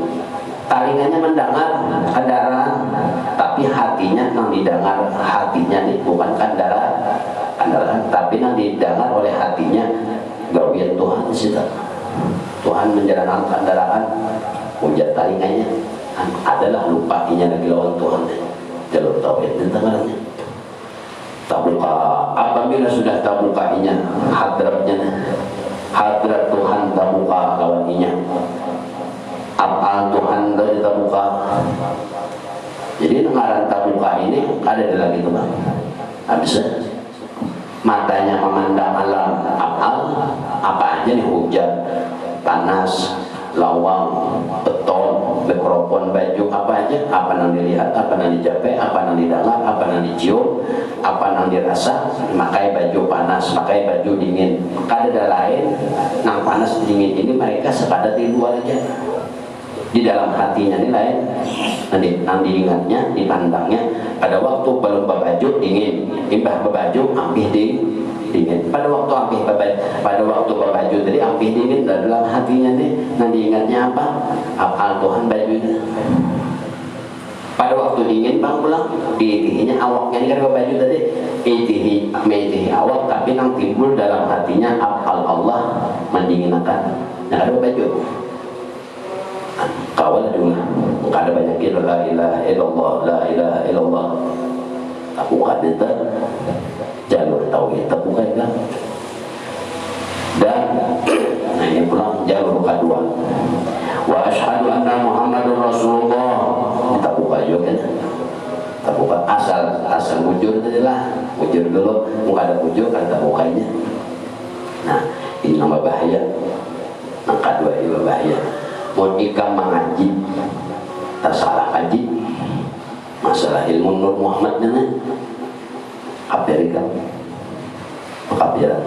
talingannya mendengar kendaraan, tapi hatinya nang didengar, hatinya nih bukan kendaraan, tapi nang didengar oleh hatinya gawian Tuhan sih. Tuhan menjalankan kendaraan, hujat talingannya adalah lupa inya lagi lawan Tuhan. Jalur tauhid tentangnya terbuka. Apabila sudah terbuka inya hadratnya, hadrat Tuhan terbuka lawan inya, apa Tuhan dari terbuka. Jadi ngaran terbuka ini ada di lagi tuh bang. Habis matanya memandang alam apa aja nih, hujan, panas, lawang, beton, mikrofon, baju, apa aja, apa yang dilihat, apa yang dicapai, apa yang didengar, apa yang dicium, apa yang dirasa. Makai baju panas, makai baju dingin, kada lain nang panas dingin ini mereka sekadar di luar aja. Di dalam hatinya ini lain, nanti nang diingatnya, dipandangnya pada waktu belum berbaju dingin, imbah berbaju ampih dingin. Pada waktu ampih pada waktu berbaju tadi ampih dingin, dan dalam hatinya nih nanti ingatnya apa Tuhan baju itu. Pada waktu dingin bang pulang, diitihinya awaknya ini kan baju tadi, metihi awak, tapi nang timbul dalam hatinya apal Allah mendinginkan. Nah ada baju. Kawal dulu, ada banyak itu la ilaha illallah, la ilaha illallah. Bukan itu jalur tauhid, bukan kan? Dan nah ini pulang jalur kedua. Wa asyhadu anna Muhammadur Rasulullah. Kita buka juga kan? Kita buka asal bujur tadi lah, bujur dulu, muka ada bujur kan kita bukanya. Nah ini nama bahaya. Yang kedua ini bahaya. mau nikah mengaji tak salah ngaji masalah ilmu Nur Muhammad nana kapirikan kapiran.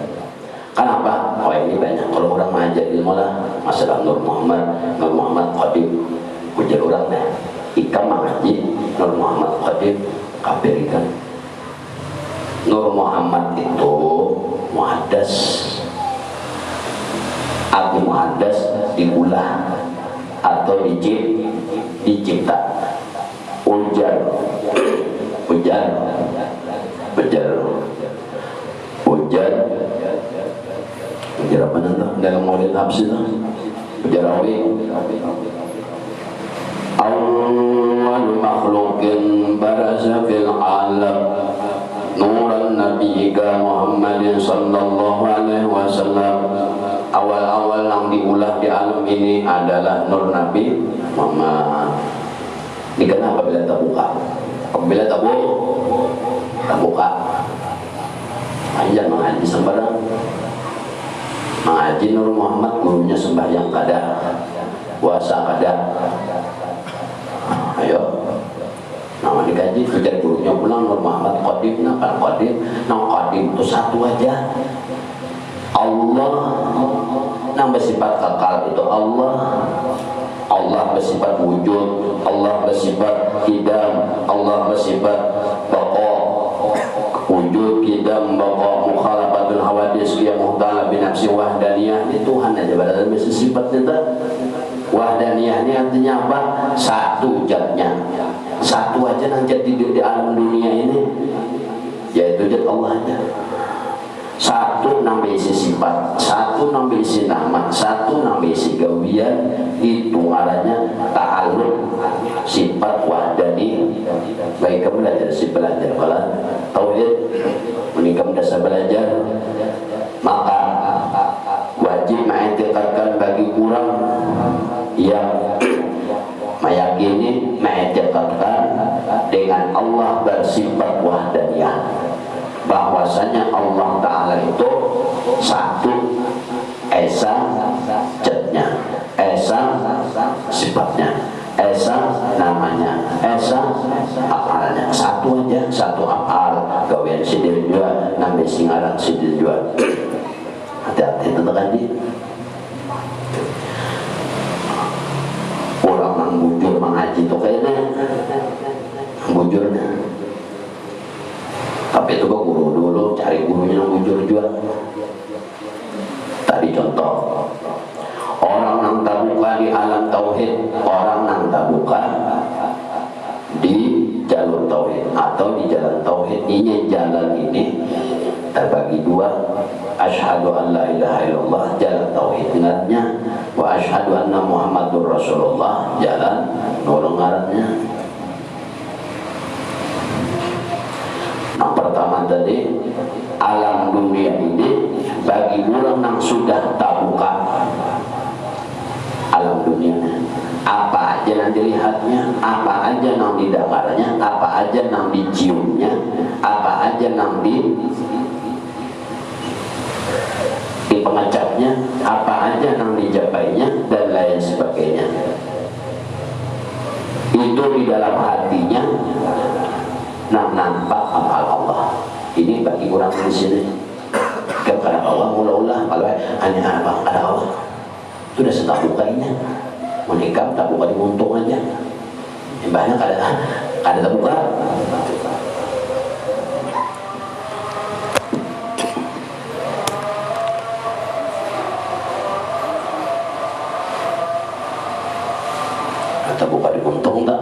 Kenapa? Oh ini banyak kalau orang mengajar ilmu lah masalah Nur Muhammad Qadim ujar orang dah ikam mengaji Nur Muhammad Qadim kapirikan. Nur Muhammad itu muhaddas, arti muhaddas diulah atau dicipta. Ujar apa nanti dalam model habis itu ujar awi awal makhlukin barasa fil alam nuran nabiyika Muhammadin sallallahu alaihi wasallam. Awal-awal yang diulah di alam ini adalah nur Nabi Muhammad. Ini kenapa apabila tak buka? Apabila tak buka panjang mengaji sembarang mengaji Nur Muhammad gurunya sembahyang kada puasa kada. Ayo nama dikaji kejar gurunya pulang Nur Muhammad Qadim nakal Qadim itu satu aja Allah yang bersifat kekal itu Allah bersifat wujud, Allah bersifat hidam, Allah bersifat baqa wujud, hidam, baqa, mukhalafatul hawadis, qiyamah ta'ala binafsi wahdaniyah. Ini Tuhan aja pada sifat kita. Wahdaniyah ini artinya apa? Satu zatnya, satu aja yang jadi di alam dunia ini yaitu zat Allah aja. Satu nambah isi sifat, satu nambah isi nama, satu nambah isi gawian. Itu ngarannya ta'alluq sifat wahdani. Baik kamu belajar si belajar kalau tauhid menikah dasar belajar maka wajib mengiktikadkan bagi kurang yang meyakini mengiktikadkan dengan Allah bersifat wahdaniyah bahwasanya Allah Ta'ala itu satu, esa zatnya, esa sifatnya, esa namanya, esa afalnya. Satu aja, satu afal gawian sidil jua namanya singaran sidil jua. Hati-hati itu tadi orang yang bujur mengaji itu kayaknya bujurnya. Tapi itu guru dulu cari gurunya yang bujur juga. Tadi contoh orang yang terbuka di alam tauhid, orang yang terbuka di jalur tauhid atau di jalan tauhid. Ini jalan ini terbagi dua. Asyhadu an la ilaha illallah jalan tauhid ngarannya, wa asyhadu anna Muhammadur Rasulullah jalan nolong ngarannya. Yang pertama tadi alam dunia ini bagi orang yang sudah terbuka alam dunia, apa aja yang dilihatnya, apa aja yang didengarnya, apa aja yang diciumnya, apa aja yang dipengecapnya, apa aja yang dijapainya dan lain sebagainya. Itu di dalam hatinya nampak amal Allah. Ini bagi orang di sini kepada Allah mula-mula kalau hanya apa ada Allah sudah setah bukanya menikah tak buka dimuntung aja banyak ada tak buka. Tak buka dimuntung tak.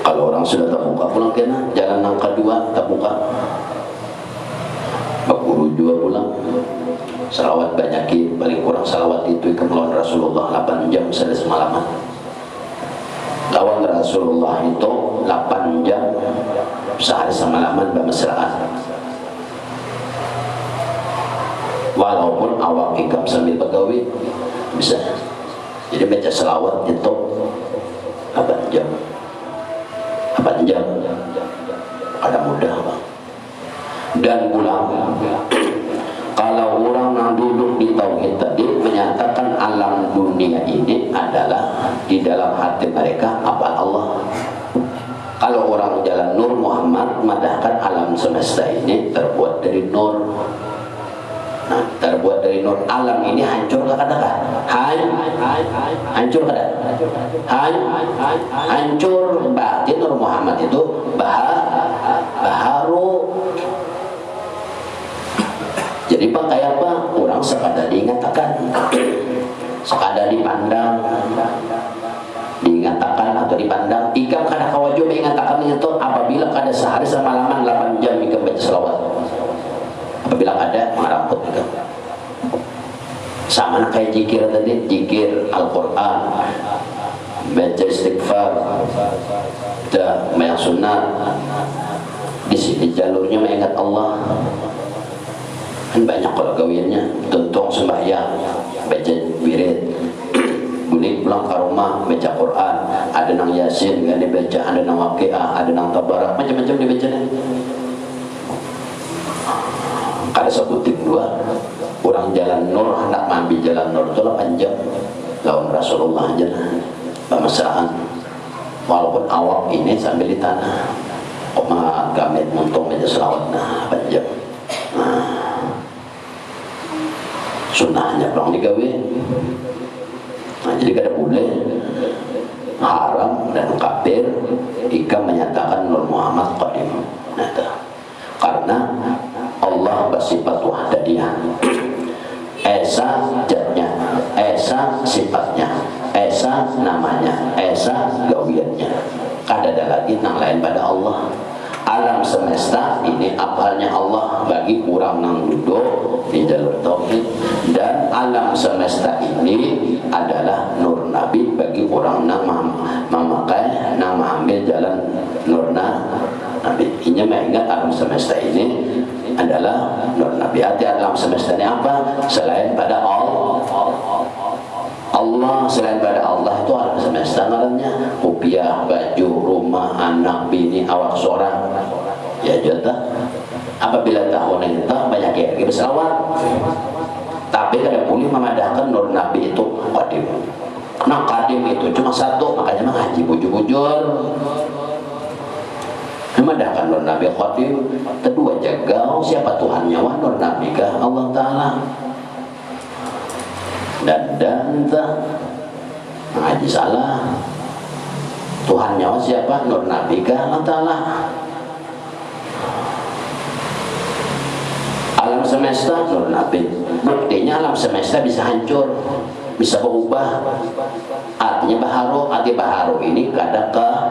Kalau orang sudah terbuka pulang kena jalan yang kedua terbuka. Pak Guru juga pulang salawat banyakin, paling kurang salawat itu kemeluan Rasulullah 8 jam sehari semalaman. Lawan Rasulullah itu 8 jam sehari semalaman bermesraan. Walaupun awak ikam sambil pegawai bisa. Jadi baca salawat itu 8 jam. 8 jam ada mudah bang. Dan pulang kalau orang yang duduk di tauhid tadi menyatakan alam dunia ini adalah di dalam hati mereka apa Allah. Kalau orang jalan Nur Muhammad, madahkan alam semesta ini terbuat dari nur. Nah, terbuat dari nur. Alam ini hancur katakan? Hancur katakan? Hancur. Berarti Nur Muhammad itu baharu. Jadi pakai apa? Orang sekadar diingatakan, sekadar dipandang, diingatakan atau dipandang. Ikam kada kawaju mengatakan itu apabila kada sehari semalaman 8 jam ikam baca selawat. Apabila ada meramput juga. Sama nak kayak zikir tadi, zikir Al-Quran, baca istighfar, banyak sunnah. Di sini jalurnya mengingat Allah. Kan banyak kalau gawiannya, tuntung sembahyang, baca wirid. Boleh pulang ke rumah baca Quran, ada nang Yasin kan dibaca, ada nang Waqiah, ada nang Tabarak, macam-macam dibaca. Ada sebutin dua orang jalan nur, hendak mengambil jalan nur itu 8 jam lawan Rasulullah aja pemesraan, walaupun awak ini sambil di tanah koma gamit muntung aja selawat 8 jam. Sunnahnya pulang digawe. Nah, jadi kada boleh haram dan kafir jika menyatakan Nur Muhammad qadim. Nah, karena Allah bersifat wahdaniyah. Esa zatnya, Esa sifatnya, Esa namanya, Esa gawiannya. Kada ada lagi yang lain pada Allah. Alam semesta ini apalnya Allah bagi kurang nang duduk di jalur tauhid, dan alam semesta ini adalah nur Nabi bagi orang nang memakai nang mengambil jalan nur Nabi. Ini mengingat alam semesta ini adalah nur Nabi. Arti alam semesta ini apa? Selain pada Allah, selain pada Allah itu alam semesta namanya rupiah, baju, rumah, anak, bini, awak seorang. Ya jatah. Apabila tahun ini banyak yang berselawat, tapi kada boleh memadahkan nur Nabi itu qadim. Nah qadim itu cuma satu, makanya mengaji bujur-bujur. Memadahkan nur Nabi qadim. Kedua jaga siapa Tuhannya, wah nur Nabi kah Allah Ta'ala. Dan mengaji salah, Tuhan nyawa siapa? Nur Nabi kah Allah Ta'ala. Alam semesta nur Nabi. Buktinya alam semesta bisa hancur, bisa berubah. Artinya baharu. Arti baharu ini kada kekal.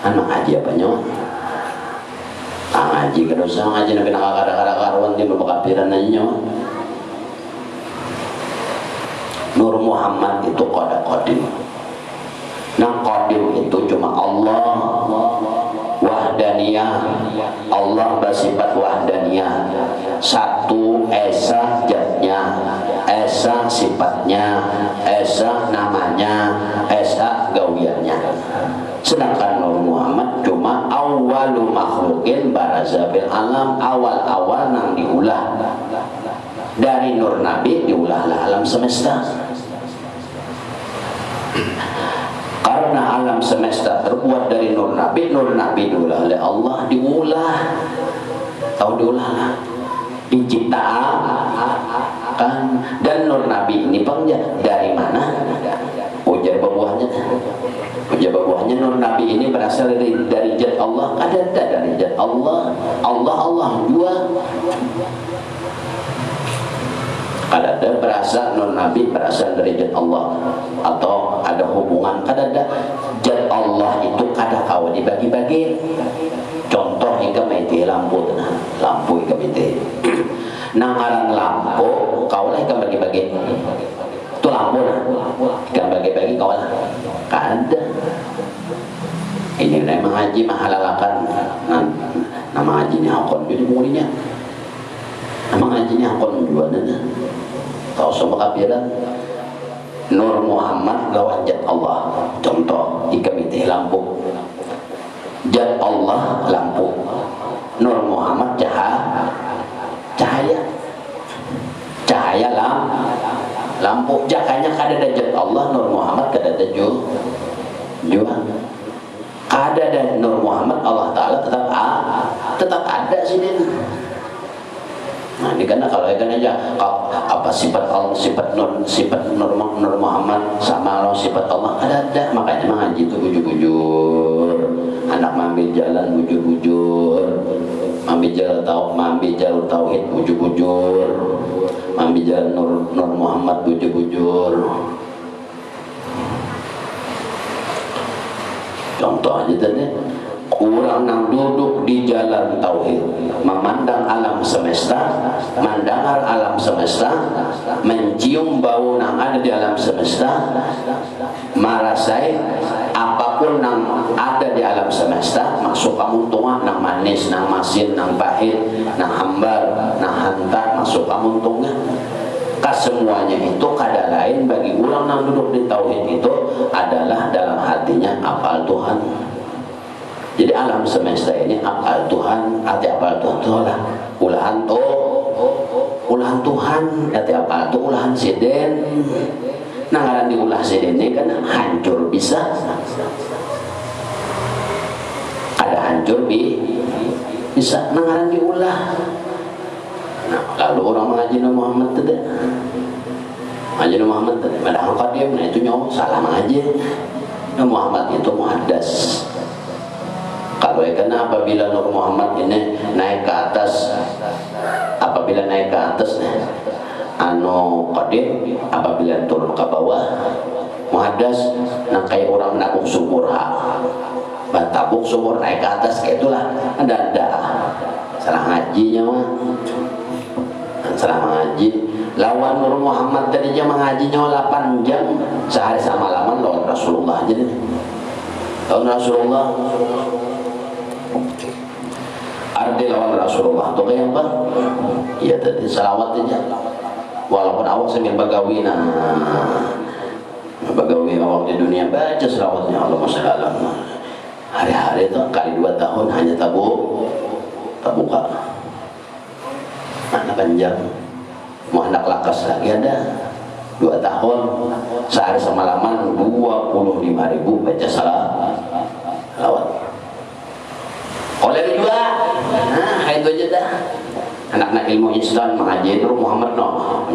Anak ngaji apa nyawa? Ngaji kada usah ngaji nabi nak kada karuan di berkafiran nanya. Nur Muhammad itu kada qadim. Nah qadim itu cuma Allah wahdaniyah. Allah bersifat wahdaniyah. Satu, esa zatnya, esa sifatnya, esa namanya, esa gawiannya. Sedangkan Nur Muhammad cuma awalu makhlukin barazabil alam, awal-awal nang diulah dari Nur Nabi, diulahlah alam semesta. Karena alam semesta terbuat dari Nur Nabi diulah oleh Allah, diulah. Tahu diulah lah, diciptakan. Dan Nur Nabi ini dari mana? Ujar babuahnya. Nur Nabi ini berasal dari zat Allah. Ada dari zat Allah. Allah dua. Ada berasal Nur Nabi berasal dari zat Allah atau ada hubungan. Ada zat Allah itu kada kau dibagi-bagi. Contoh hingga mati lampu hingga mati. Nangaran lampu kau lah hingga bagi-bagi. Itu lampu hingga bagi-bagi kau lah. Kada. Ini memang haji mahalalakan. Nama hajinya akon jadi mulinya. Nama hajinya akon juga nana. Tahu semua kafiran. Nur Muhammad lawan zat Allah. Contoh jika mitih lampu. Zat Allah lampu. Nur Muhammad lampu jakanya kada dajat Allah Nur Muhammad kada dajul jual ada dan Nur Muhammad Allah Ta'ala tetap ada sini. Nah ini karena kalau kan aja apa sifat Allah, sifat Nur Muhammad sama Allah sifat Allah ada, makanya mengaji itu bujur-bujur, anak mambil jalan bujur-bujur, mambil jalur tauhid bujur-bujur, mambil jalan Nur Muhammad bujur-bujur. Contoh aja tadi, orang yang duduk di jalan tauhid, memandang alam semesta, mendengar alam semesta, mencium bau yang ada di alam semesta, merasai apapun yang ada di alam semesta, masuk kamu tungah, nang manis, nang masin, nang pahit, nang hambar, nang hantar, masuk kamu tungah. Kesemuanya itu kada lain bagi orang yang duduk di tauhid itu adalah dalam hatinya apal Tuhan. Jadi alam semesta ini apal Tuhan, arti apal Tuhan itu lah ulahan Tuhan, arti apal itu ulahan seden. Nah karena diulah seden ini kan hancur bisa, ada hancur bisa, nah karena diulah. Nah, lalu orang mengaji Nabi Muhammad tadi, mengaji Nabi Muhammad tadi, padahal qadim, nah itu nyawa salah mengaji. Nabi Muhammad itu muhaddas. Kalau karena apabila Nur Muhammad ini naik ke atas, apabila naik ke atas, anu qadim, apabila turun ke bawah, muhaddas, nah kayak orang menabung sumur, tabung sumur naik ke atas, kayak itulah, ada salah ngajinya mah. Salah mengaji lawan Nur Muhammad tadi dia mengajinya 8 jam sehari sama laman lawan Rasulullah aja nih. Lawan Rasulullah arti lawan Rasulullah itu kayak apa? Iya tadi salawat aja walaupun awak sambil bagawi bagawi awak di dunia baca salawatnya Allahumma shalli ala hari-hari itu kali 2 tahun hanya tabuka anak panjang mau anak lakas lagi ada 2 tahun sehari semalaman 25.000 baca salawat oleh juga nah itu aja dah anak-anak ilmu instan mengaji Nur Muhammad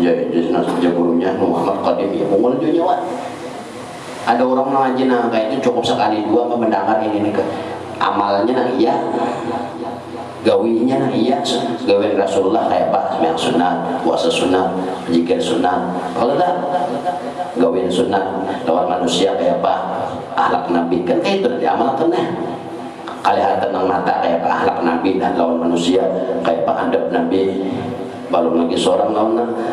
jadi gurunya Nur Muhammad qadim ya mungkin juga nyawa ada orang mengaji kayak itu cukup sekali 2 mendengar ini ke amalnya iya gawinya iya gawian Rasulullah kayak apa yang sunat puasa sunat zikir sunat kalau tak gawian sunat lawan manusia kayak apa akhlak Nabi kan kayak itu diamalkan kali harta nang mata kayak apa akhlak Nabi dan lawan manusia kayak apa adab Nabi belum lagi seorang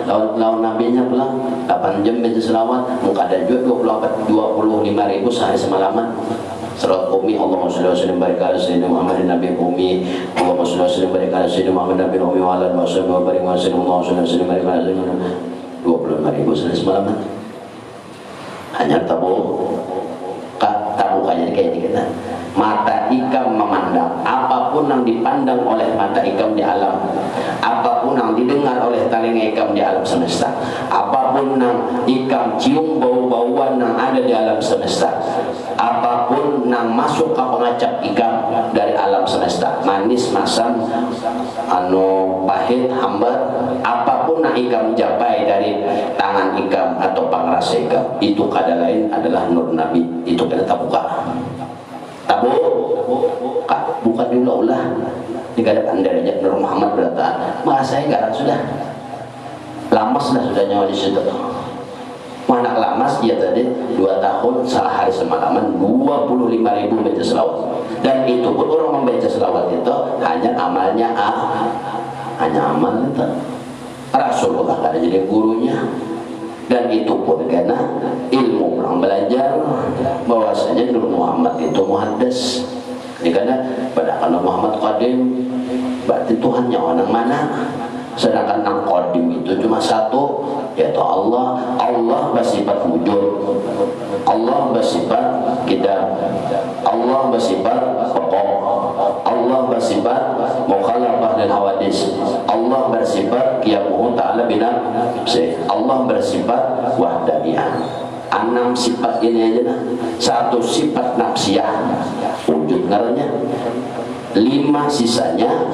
lawan nabinya pulang 8 jam baca selawat muka ada juga 25.000 sehari semalaman Salat umi Allahumma sholli wa sallim barik ala sayyidina Muhammadin nabi umi Allahumma sholli wa sallim barik ala sayyidina Muhammad nabi umi wa ala alihi wa barik wa sallim Allahumma sholli wa sallim barik ala sayyidina 25.000 sehari semalam hanya tabu kayak kita mata ikam memandang apapun yang dipandang oleh mata ikam di alam apapun yang didengar oleh telinga ikam di alam semesta apapun yang ikam cium bau-bauan yang ada di alam semesta apapun yang masuk ke pengacap ikam dari alam semesta manis, masam, anu pahit, hambar apapun yang ikam japai dari tangan ikam atau pangrasa ikam itu kada lain adalah nur Nabi itu kena tabuka bukan diulah-ulah dikatakan derajat Nur Muhammad berata masa saya enggak sudah lamas sudah nyawa di situ anak lamas dia tadi 2 tahun sehari semalaman 25.000 baca selawat dan itu pun orang membaca selawat itu hanya amalnya hanya amal itu Rasulullah ada jadi gurunya dan itu pun karena ilmu orang belajar bahwasanya Nur Muhammad itu muhaddas karena pada Nur Muhammad qadim berarti Tuhannya orang mana sedangkan yang qadim itu cuma satu yaitu Allah bersifat wujud Allah bersifat kita Allah bersifat pokok Allah bersifat mukhalafah anil hawadis. Allah bersifat qiyamuhu ta'ala binafsih. Allah bersifat wahdaniyah. 6 sifat ini aja nah. 1 sifat nafsiyah wujud ngarannya. 5 sisanya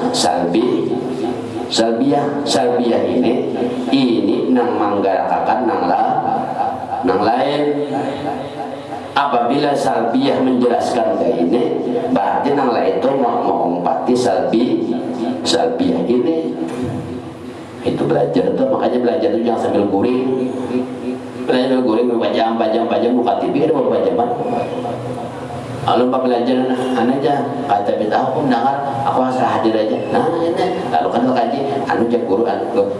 salbiyah ini nang manggarakakan nang lain. Apabila salbiyah menjelaskan kayak ini, berarti nang lain itu mau empati salbiyah ini. Itu belajar tuh, makanya belajar itu jangan sambil guring. Belajar guring pajam buka TV ada berapa jaman. Lalu pak belajar aja kata beta aku mendengar aku asal hadir aja. Nah ini lalu kan kaji anu jak guru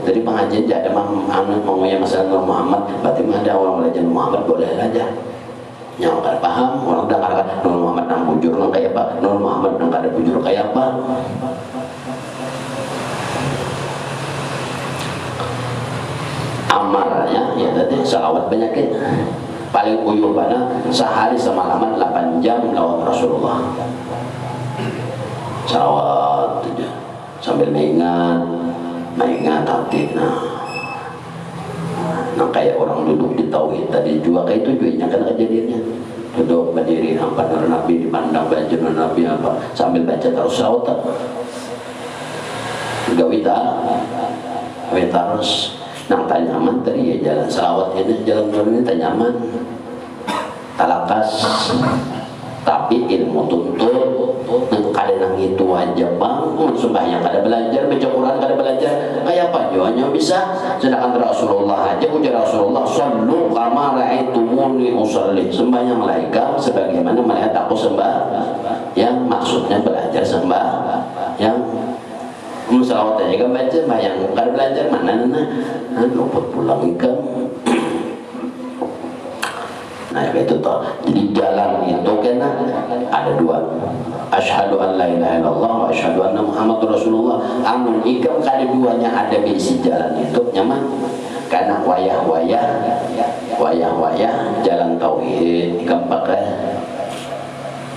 dari pengajian jadi anu ngomongnya masalah Nur Muhammad, berarti ada orang belajar Muhammad boleh aja. Yang kan paham orang dengar Nur Muhammad nang bujur nang kayak apa, Nur Muhammad nang kada bujur kayak apa. Amalnya ya tadi salawat banyakin. Paling uyuh pada sehari semalaman 8 jam lawat Rasulullah. Salawat aja sambil mengingat hati. Nah kayak orang duduk di tauhid tadi juga kayak itu juga kan kejadiannya. Duduk berdiri nampak Nabi dipandang baca Nabi apa sambil baca terus salawat. Gawita terus. Nang tanyaman tadi ya jalan salawat ini jalan ini tanyaman talakas tapi ilmu tuntut nang kada nang itu aja bang sembahyang kada belajar baca Quran kada belajar kayak apa juanya bisa sedangkan Rasulullah aja ujar Rasulullah sallu kama ra'aitumuni usalli sembahyang laika sebagaimana melihat aku yang maksudnya belajar yang salawat aja kan baca bayang kada belajar mana luput pulang ikan. Nah itu toh. Jadi jalan itu kan ada 2. Asyhadu an la ilaha illallah wa asyhadu anna Muhammadur Rasulullah. Amun ikam kada duanya ada di isi jalan itu nyaman. Karena wayah-wayah jalan tauhid ikam pakai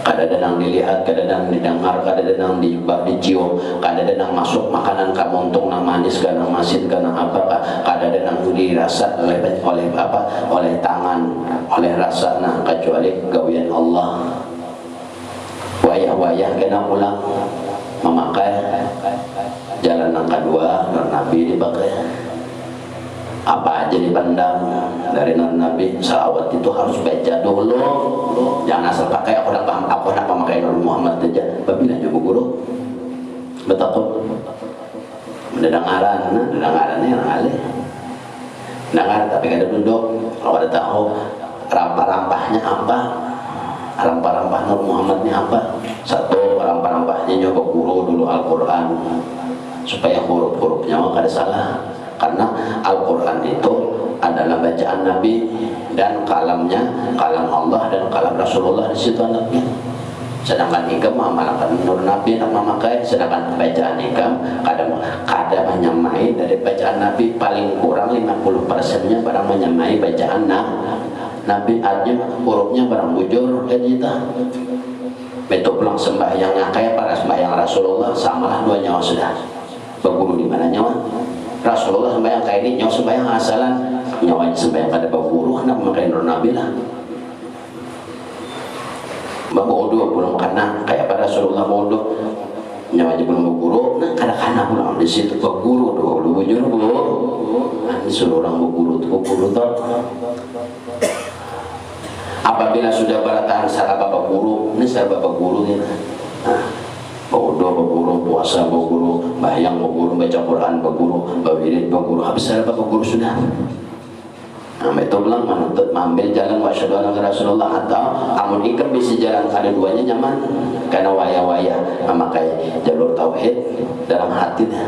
kada nang dilihat, kada nang didengar, kada nang dicium, kada nang masuk makanan kamu untung nang manis, kana masin, kana apa, kada nang dirasa oleh tangan, oleh rasa nah kecuali gawian Allah. Wayah kena pulang memakai jalan nang kedua Nabi dipakai. Apa aja dipandang dari Nabi salawat itu harus baca dulu, jangan asal pakai aku nak pakai Nur Muhammad aja babila juga guru betul dengarannya yang alih dengar tapi kada duduk kalau ada tahu rampah-rampahnya apa rampah-rampah Nur Muhammadnya apa. 1 rampah-rampahnya nyoba guru dulu Al-Quran supaya huruf-hurufnya kada salah. Karena Al-Quran itu adalah bacaan Nabi dan kalam Allah dan kalam Rasulullah di situ anaknya. Sedangkan ikam mengamalkan Nur Nabi nak memakai, sedangkan bacaan ikam kada menyamai dari bacaan Nabi paling kurang 50%-nya barang menyamai bacaan Nabi artinya hurufnya barang bujur kan kita. Betul pulang sembahyangnya kayak para sembahyang Rasulullah samalah 2 nyawa sudah. Berguru di mana nyawa? Rasulullah sembahyang kayak ini nyawa sembahyang asalan nyawanya sembahyang kada berguru nak memakai Nur Nabi lah. Bodoh belum kena kayak pada Rasulullah bodoh nyawanya belum berguru nah kada pulang di situ berguru dulu bujur disuruh orang berguru tuh. Apabila sudah bertahan secara bapak guru ini secara bapak guru ini bodoh berguru, puasa berguru, bayang berguru, baca Quran berguru, berwirid berguru, habis ada berguru sudah. Nah itu bilang menuntut mengambil jalan wasyhadu anna Rasulullah atau amun ikam bisa jalan ada 2-nya nyaman karena waya-waya memakai jalur tauhid dalam hatinya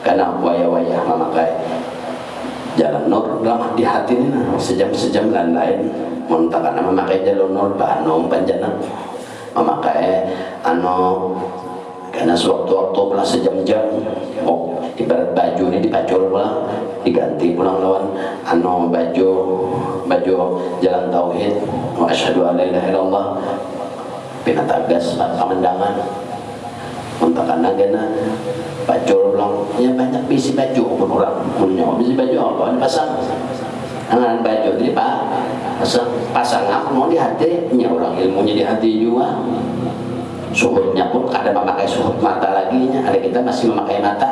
karena waya-waya memakai jalan nur dalam di hati ini sejam-sejam lain muntakan memakai jalur nur banum panjana memakai karena sewaktu-waktu pulang sejam-jam ibarat baju ini dipacul pulang diganti pulang lawan baju jalan tauhid wa asyhadu an la ilaha illallah pina tagas kemendangan untuk karena kena baju bilang ya banyak bisi baju pun orang punya bisi baju apa pasang dengan baju jadi pak pasang aku mau di hati nya orang ilmunya di hati juga suhutnya pun ada memakai suhut mata lagi nya ada kita masih memakai mata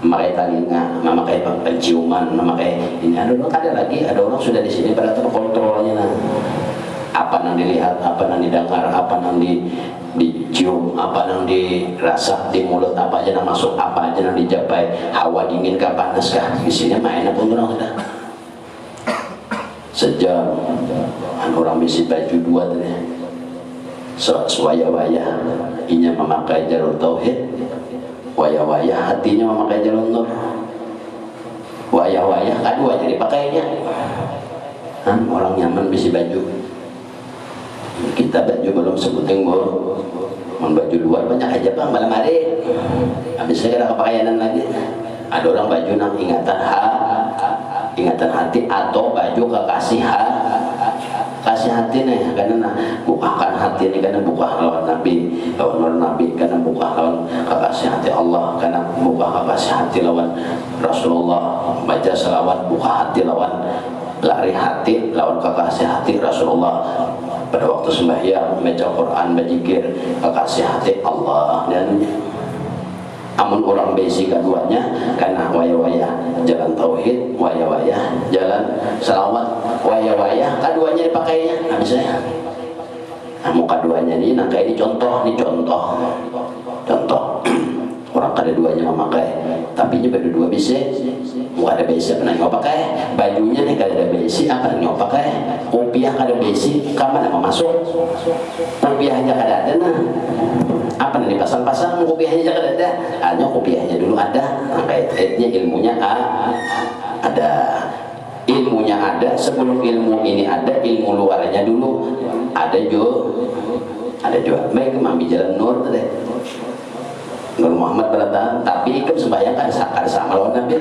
memakai telinga memakai penciuman memakai ini ada lagi ada orang sudah di sini pada terkontrolnya nah apa yang dilihat, apa yang didengar, apa yang dicium, apa yang dirasa di mulut, apa aja yang masuk, apa aja yang dicapai, hawa dingin kah panas kah, di sini mainnya pun orang sudah sejam, orang bisi baju dua tadi, waya-waya, inya memakai jalur tauhid, waya-waya hatinya memakai jalur nur, waya-waya kedua jadi pakainya, orang nyaman bisi baju. Kita baju belum sebutin baju luar banyak aja bang malam hari habisnya ada kepakaianan lagi ada orang baju nang ingatan hati atau baju kekasih kasih hati nih karena bukakan hati ini karena buka lawan nabi karena buka lawan kekasih hati Allah karena buka kekasih hati lawan Rasulullah baca selawat buka hati lawan lari hati lawan kekasih hati Rasulullah pada waktu sembahyang baca Quran berzikir kekasih hati Allah dan amun orang basic keduanya karena waya-waya jalan tauhid waya-waya jalan selawat waya-waya keduanya dipakainya habis saya mau keduanya ini nah kayak ini contoh orang kada duanya memakai tapi ini baju dua bisa ada besi pernah nggak pakai bajunya nih kada ada besi apa nggak pakai kopiah kada besi kapan mau masuk kopiahnya kada ada nah apa nih pasang-pasang kopiahnya kada ada hanya kopiahnya dulu ada nah kaitnya ilmunya ada ilmunya ada sebelum ilmu ini ada ilmu luarnya dulu ada juga baik mambi jalan nur tadi Nur Muhammad berdatang tapi ikut sembahyang kan sama lawan Nabi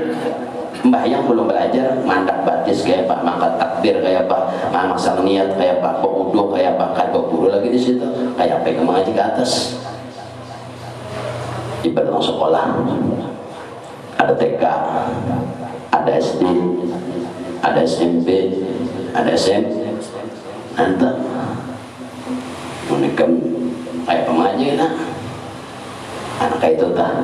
sembahyang belum belajar mandak batis kayak pak mangkat takbir kayak pak masang niat kayak pak berwudu kayak pak kan berguru lagi di situ kayak pegang mengaji ke atas ibadah sekolah ada TK ada SD ada SMP ada SM nanti menikam kayak pengaji nah anak itu tak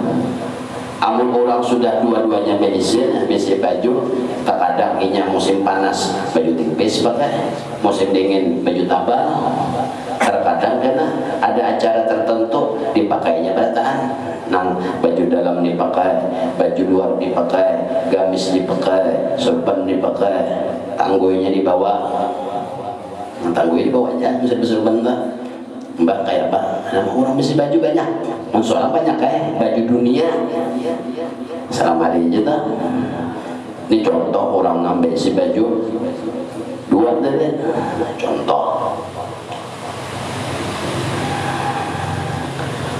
amun orang sudah dua-duanya besi baju terkadang inya musim panas baju tipis pakai musim dingin baju tabal terkadang karena ada acara tertentu dipakainya bataan nang baju dalam dipakai baju luar dipakai gamis dipakai serban dipakai tangguinya dibawa tangguinya dibawa aja bisa bentar mbak kayak apa nama orang besi baju banyak soalnya banyak kayak baju dunia selama hari aja tak ini contoh orang ngambil si baju dua tadi contoh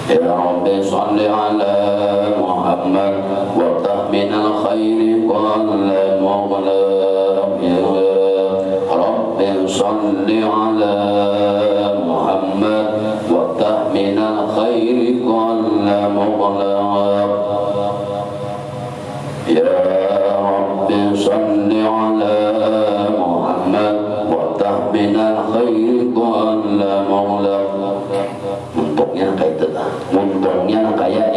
ya Rabbi salli ala Muhammad wa tahminal khairi qala mughla ya Rabbi salli ala Muhammad wa tahminal khairi qala mughla ya Rabbi salli ala Muhammad wa tahminal khairi qala mughla untuknya kayak itu untungnya kayak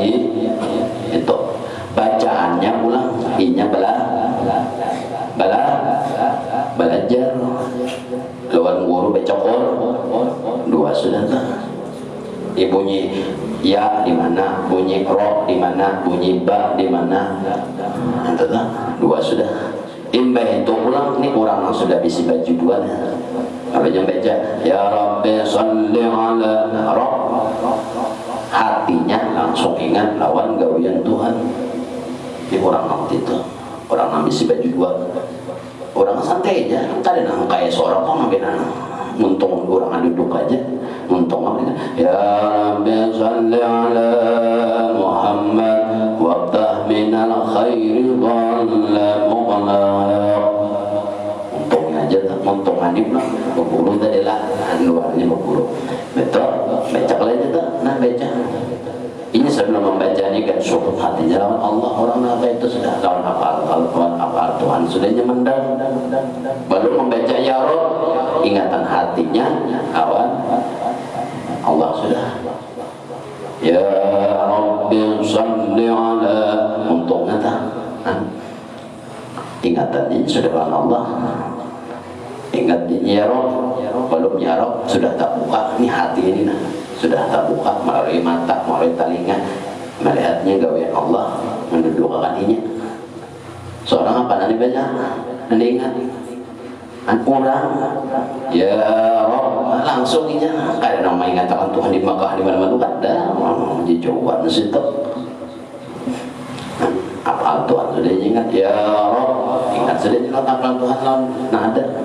itu bacaannya pulang inya belajar lawan guru becokor dua sudah tak bunyi ya di mana bunyi ro di mana bunyi ba di mana itu tak dua sudah imbah itu pulang ini orang yang sudah bisi baju dua apa yang baca ya Rabbi salli ala Rabb hatinya langsung ingat lawan gawian Tuhan ini orang waktu itu orang yang bisi baju dua orang santai aja tadi nang kayak seorang kok ngambil untung orang duduk aja untung apa ya Rabbi salli ala Muhammad wa tahminal khairi qala mughla untungnya aja untung hadip lah berburu tadi lah luarnya berburu betul becak aja tak nah becak membaca ini kan surut hatinya lawan Allah. Orang apa itu sudah lawan apa Tuhan sudah nyemendang. Baru membaca ya Rabb, ingatan hatinya lawan Allah sudah. Ya Rabbi salli ala, untuk ngata ingatannya sudah lawan Allah. Ingat ya Rabb, belum ya Rabb sudah tak buka ini hati ini nah. Sudah tak buka melalui mata, melalui telinga, melihatnya gawean Allah, mendudukan hatinya. Seorang apa nanti baca? Nanti ingat kurang ya Rabb langsung inya kada nama ingatan Tuhan di Makkah di mana-mana ada di Jawa situ apa Tuhan sudah ingat ya Rabb, ingat sudah ingat apa Tuhan lawan nah ada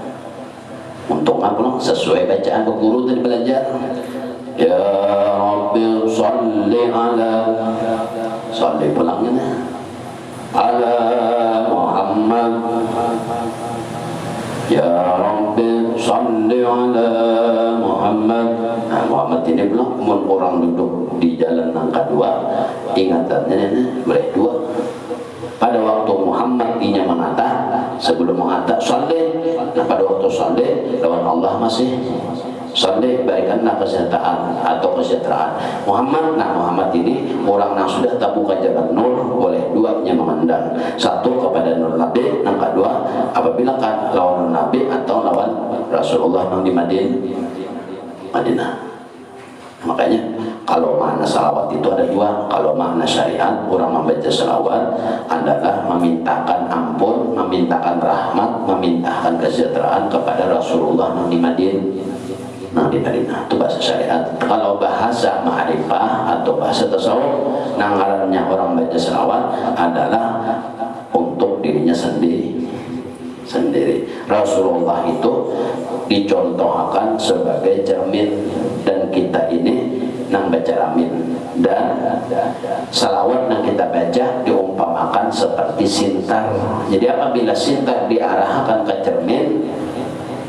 untuk apa sesuai bacaan ke guru tadi belajar. Ya Rabbi salli ala, salli pulangnya ala Muhammad. Ya Rabbi salli ala Muhammad. Nah, Muhammad ini bilang orang duduk di jalan angka 2 ingatannya boleh 2. Pada waktu Muhammad inya mengata, sebelum mengata salli. Nah pada waktu salli lawan Allah masih salli, berikanlah kesejahteraan atau kesejahteraan Muhammad. Nah Muhammad ini orang yang sudah tabuka jalan nur, boleh 2 nya memandang, 1 kepada nur Nabi, yang kedua apabila kan lawan Nabi atau lawan Rasulullah yang di Madinah. Makanya kalau makna salawat itu ada 2. Kalau makna syariat, orang membaca salawat adalah memintakan ampun, memintakan rahmat, memintakan kesejahteraan kepada Rasulullah yang di Madinah. Itu bahasa syariat. Kalau bahasa ma'rifah atau bahasa tasawuf, nangarannya orang baca salawat adalah untuk dirinya sendiri. Rasulullah itu dicontohkan sebagai cermin, dan kita ini nang baca ramin, dan salawat yang kita baca diumpamakan seperti sintar. Jadi apabila sintar diarahkan ke cermin,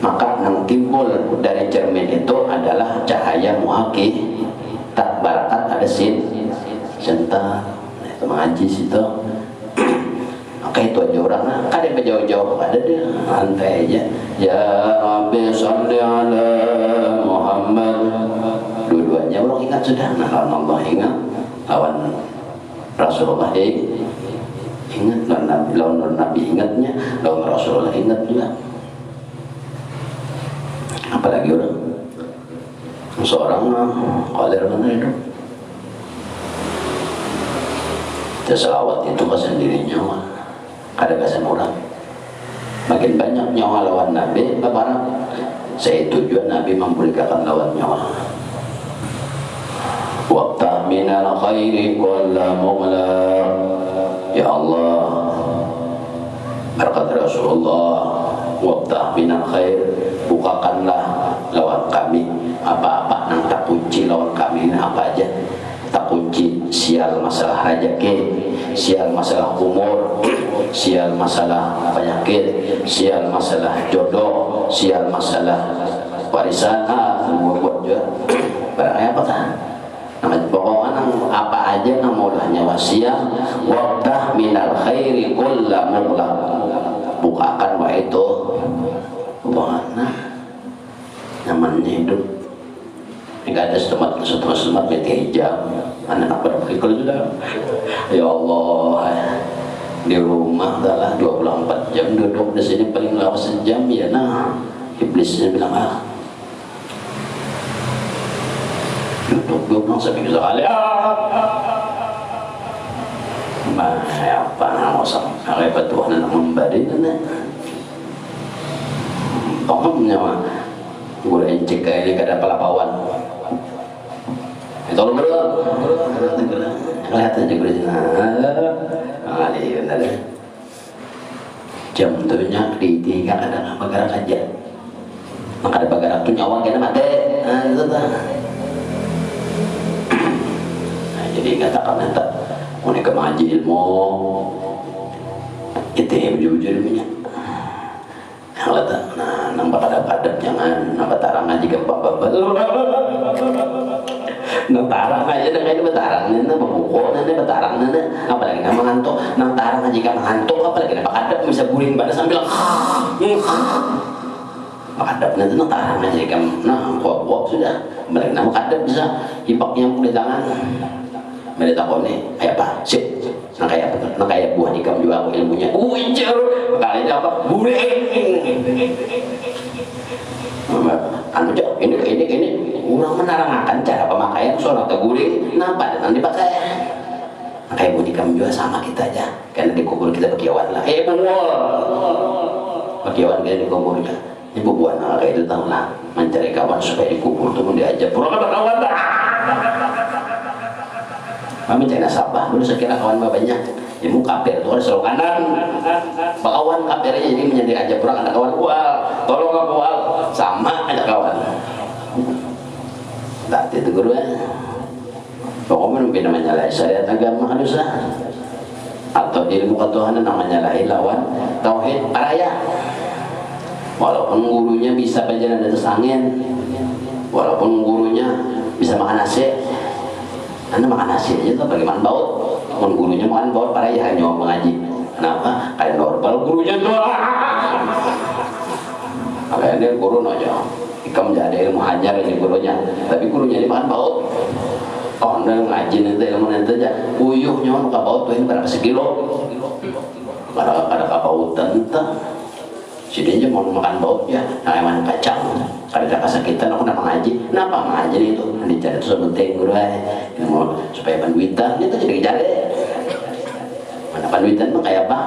maka yang timbul dari cermin itu adalah cahaya muhaki, tak barakat ada sintar. Nah, itu mengaji situ. Maka itu aja orang, kadang jauh-jauh ada dia, santai aja. Ya Rabbi salli ala Muhammad. Dua-duanya orang ingat sudah. Nah lawan Allah ingat, lawan Rasulullah ingat, lawan Nabi ingatnya, lawan Rasulullah ingat juga. Apalagi orang seorang qadir mana itu selawat itu kesendirinya ada kesan orang. Makin banyak nyawa lawan Nabi bapak, saya tujuan Nabi memberikan lawan nyawa. Waqta minal khairi kulla mughlaq. Ya Allah, berkata Rasulullah, waqta minal khair, bukakanlah lawan kami apa-apa nang tak kunci lawan kami ini apa aja. Tak kunci sial masalah rezeki, sial masalah umur, sial masalah penyakit, sial masalah jodoh, sial masalah warisan, buat juga barangnya apa kan? Pokoknya apa aja namanya wasiat. Waqtah minal khairi kulla mughlaq, bukakan wa itu bukannya namanya hidup. Enggak ada setempat meti hijab, anak berpikir sudah. Ya Allah, di rumah adalah 24 jam duduk di sini paling lama sejam ya. Nah iblisnya bilang duduk sampai sekali apa mau sampai Tuhan yang memberi dan pokoknya gue encik kayak ini kada pelapawan itu lo kelihatan aja gue benar jam tuhnya di 3 kadang bergerak aja, maka ada bergerak tuh nyawa kena mati. Itu tuh. Jadi katakan nanti mau kemaji ilmu itu bujur-bujur ilmunya. Nah, nampak ada padat jangan nampak tarang aja ke bapak. Nang tarang aja na kayo batarang na mabuko na batarang na apalagi nga mangantok nang tarang aja ka mangantok apalagi napakadap mo sa guling ba na sambil makadap na nang tarang aja ka na kuwak sudah apalagi na makadap bisa hipak yang kulit tangan mereka ko nih kayak apa sip nang kayak buah ikam juga aku ilmunya ujar kali ini apa guling anu cok ini orang menerangkan cara pemakaian sholat guling nampak nanti dipakai kayak budi kamu juga sama kita aja karena dikubur kita pakiawan lah bungol pakiawan kita dikuburnya ini bubuan kayak itu tahu lah mencari kawan supaya dikubur tuh diajak pura kata kawan dah kami cari nasabah dulu saya kira kawan banyak ya mau kafir tuh ada selokanan kawan kafirnya jadi menjadi ajak pura ada kawan kual tolong kual sama ada kawan tak itu guru pokoknya mungkin namanya syariat agama manusia atau ilmu ketuhanan namanya lawan tauhid paraya walaupun gurunya bisa berjalan di atas angin walaupun gurunya bisa makan nasi anda makan nasi aja tuh bagaimana baut walaupun gurunya makan baut paraya hanya mengaji kenapa? Kayak normal gurunya tuh kayaknya guru aja ikam jadi ilmu hajar ini gurunya tapi gurunya di makan baut oh anda ngaji nanti ilmu nanti aja uyuhnya muka baut tuh ini berapa sekilo ada kabautan entah sini mau makan baut ya nah emang kacang kalau ada kesakitan aku nak mengaji kenapa mengaji itu dicari itu sebenting guru ini mau supaya panduitan itu jadi cari mana panduitan mah kayak apa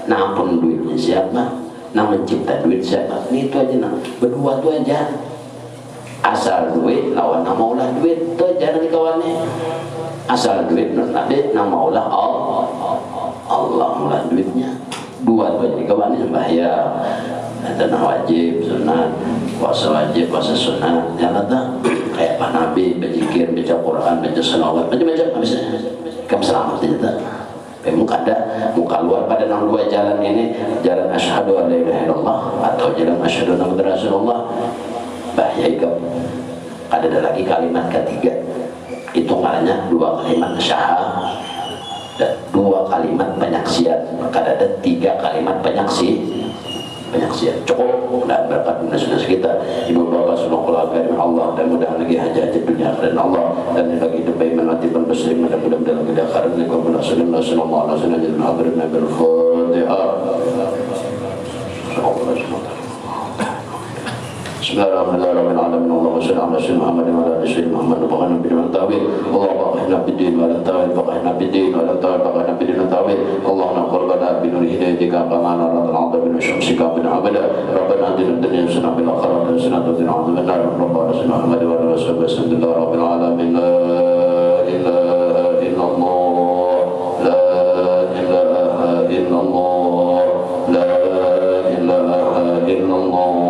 nampun duitnya siapa nah mencipta duit siapa ini itu aja nah berdua tuh aja asal duit lawan nama ulah duit tuh aja nanti kawannya asal duit nanti nama ulah Allah ulah duitnya dua tuh aja kawannya sembahyang dan wajib sunat puasa wajib puasa sunat yang ada kayak Pak Nabi berzikir baca Quran baca salawat macam-macam habisnya kamu selamat aja muka ada muka luar pada enam dua jalan ini jalan asyhadu an la ilaha illallah atau jalan asyhadu anna muhammadar rasulullah bahaya kamu ada lagi kalimat ketiga itu ngaranya dua kalimat syahadah dan dua kalimat penyaksian maka ada tiga kalimat penyaksian cukup dan berkat sudah kita ibu bapak semua keluarga dengan Allah dan mudah lagi hajat dunia dan Allah dan lagi hidup baik menanti muslim dan mudah dalam kedakaran dan kemudian sallallahu alaihi wasallam dan hadirin bil Fatihah. Bismillahirrahmanirrahim. Allahumma shalli ala sayyidina Muhammad wa ala ali sayyidina Muhammad wa ala nabiyyina tawil. Allahumma akhina bid-din wa la tawil faqihna bid-din wa la tawil faqihna bid-din tawil. Allahumma qurrana bi nuri hidayatika kama nara al-'adha bi syamsika bin abada. Rabbana atina fid-dunya hasanah wa fil akhirati hasanah wa qina adzabannar. Rabbana salli ala Muhammad wa ala alihi wa sallam rabbil alamin. La ilaha illallah la ilaha illallah la ilaha illallah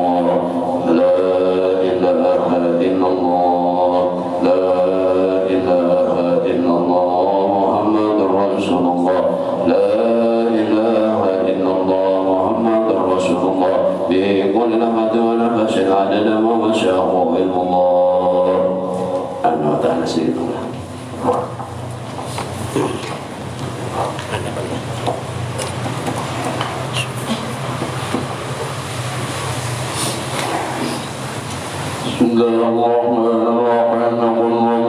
Bismillahirrahmanirrahim.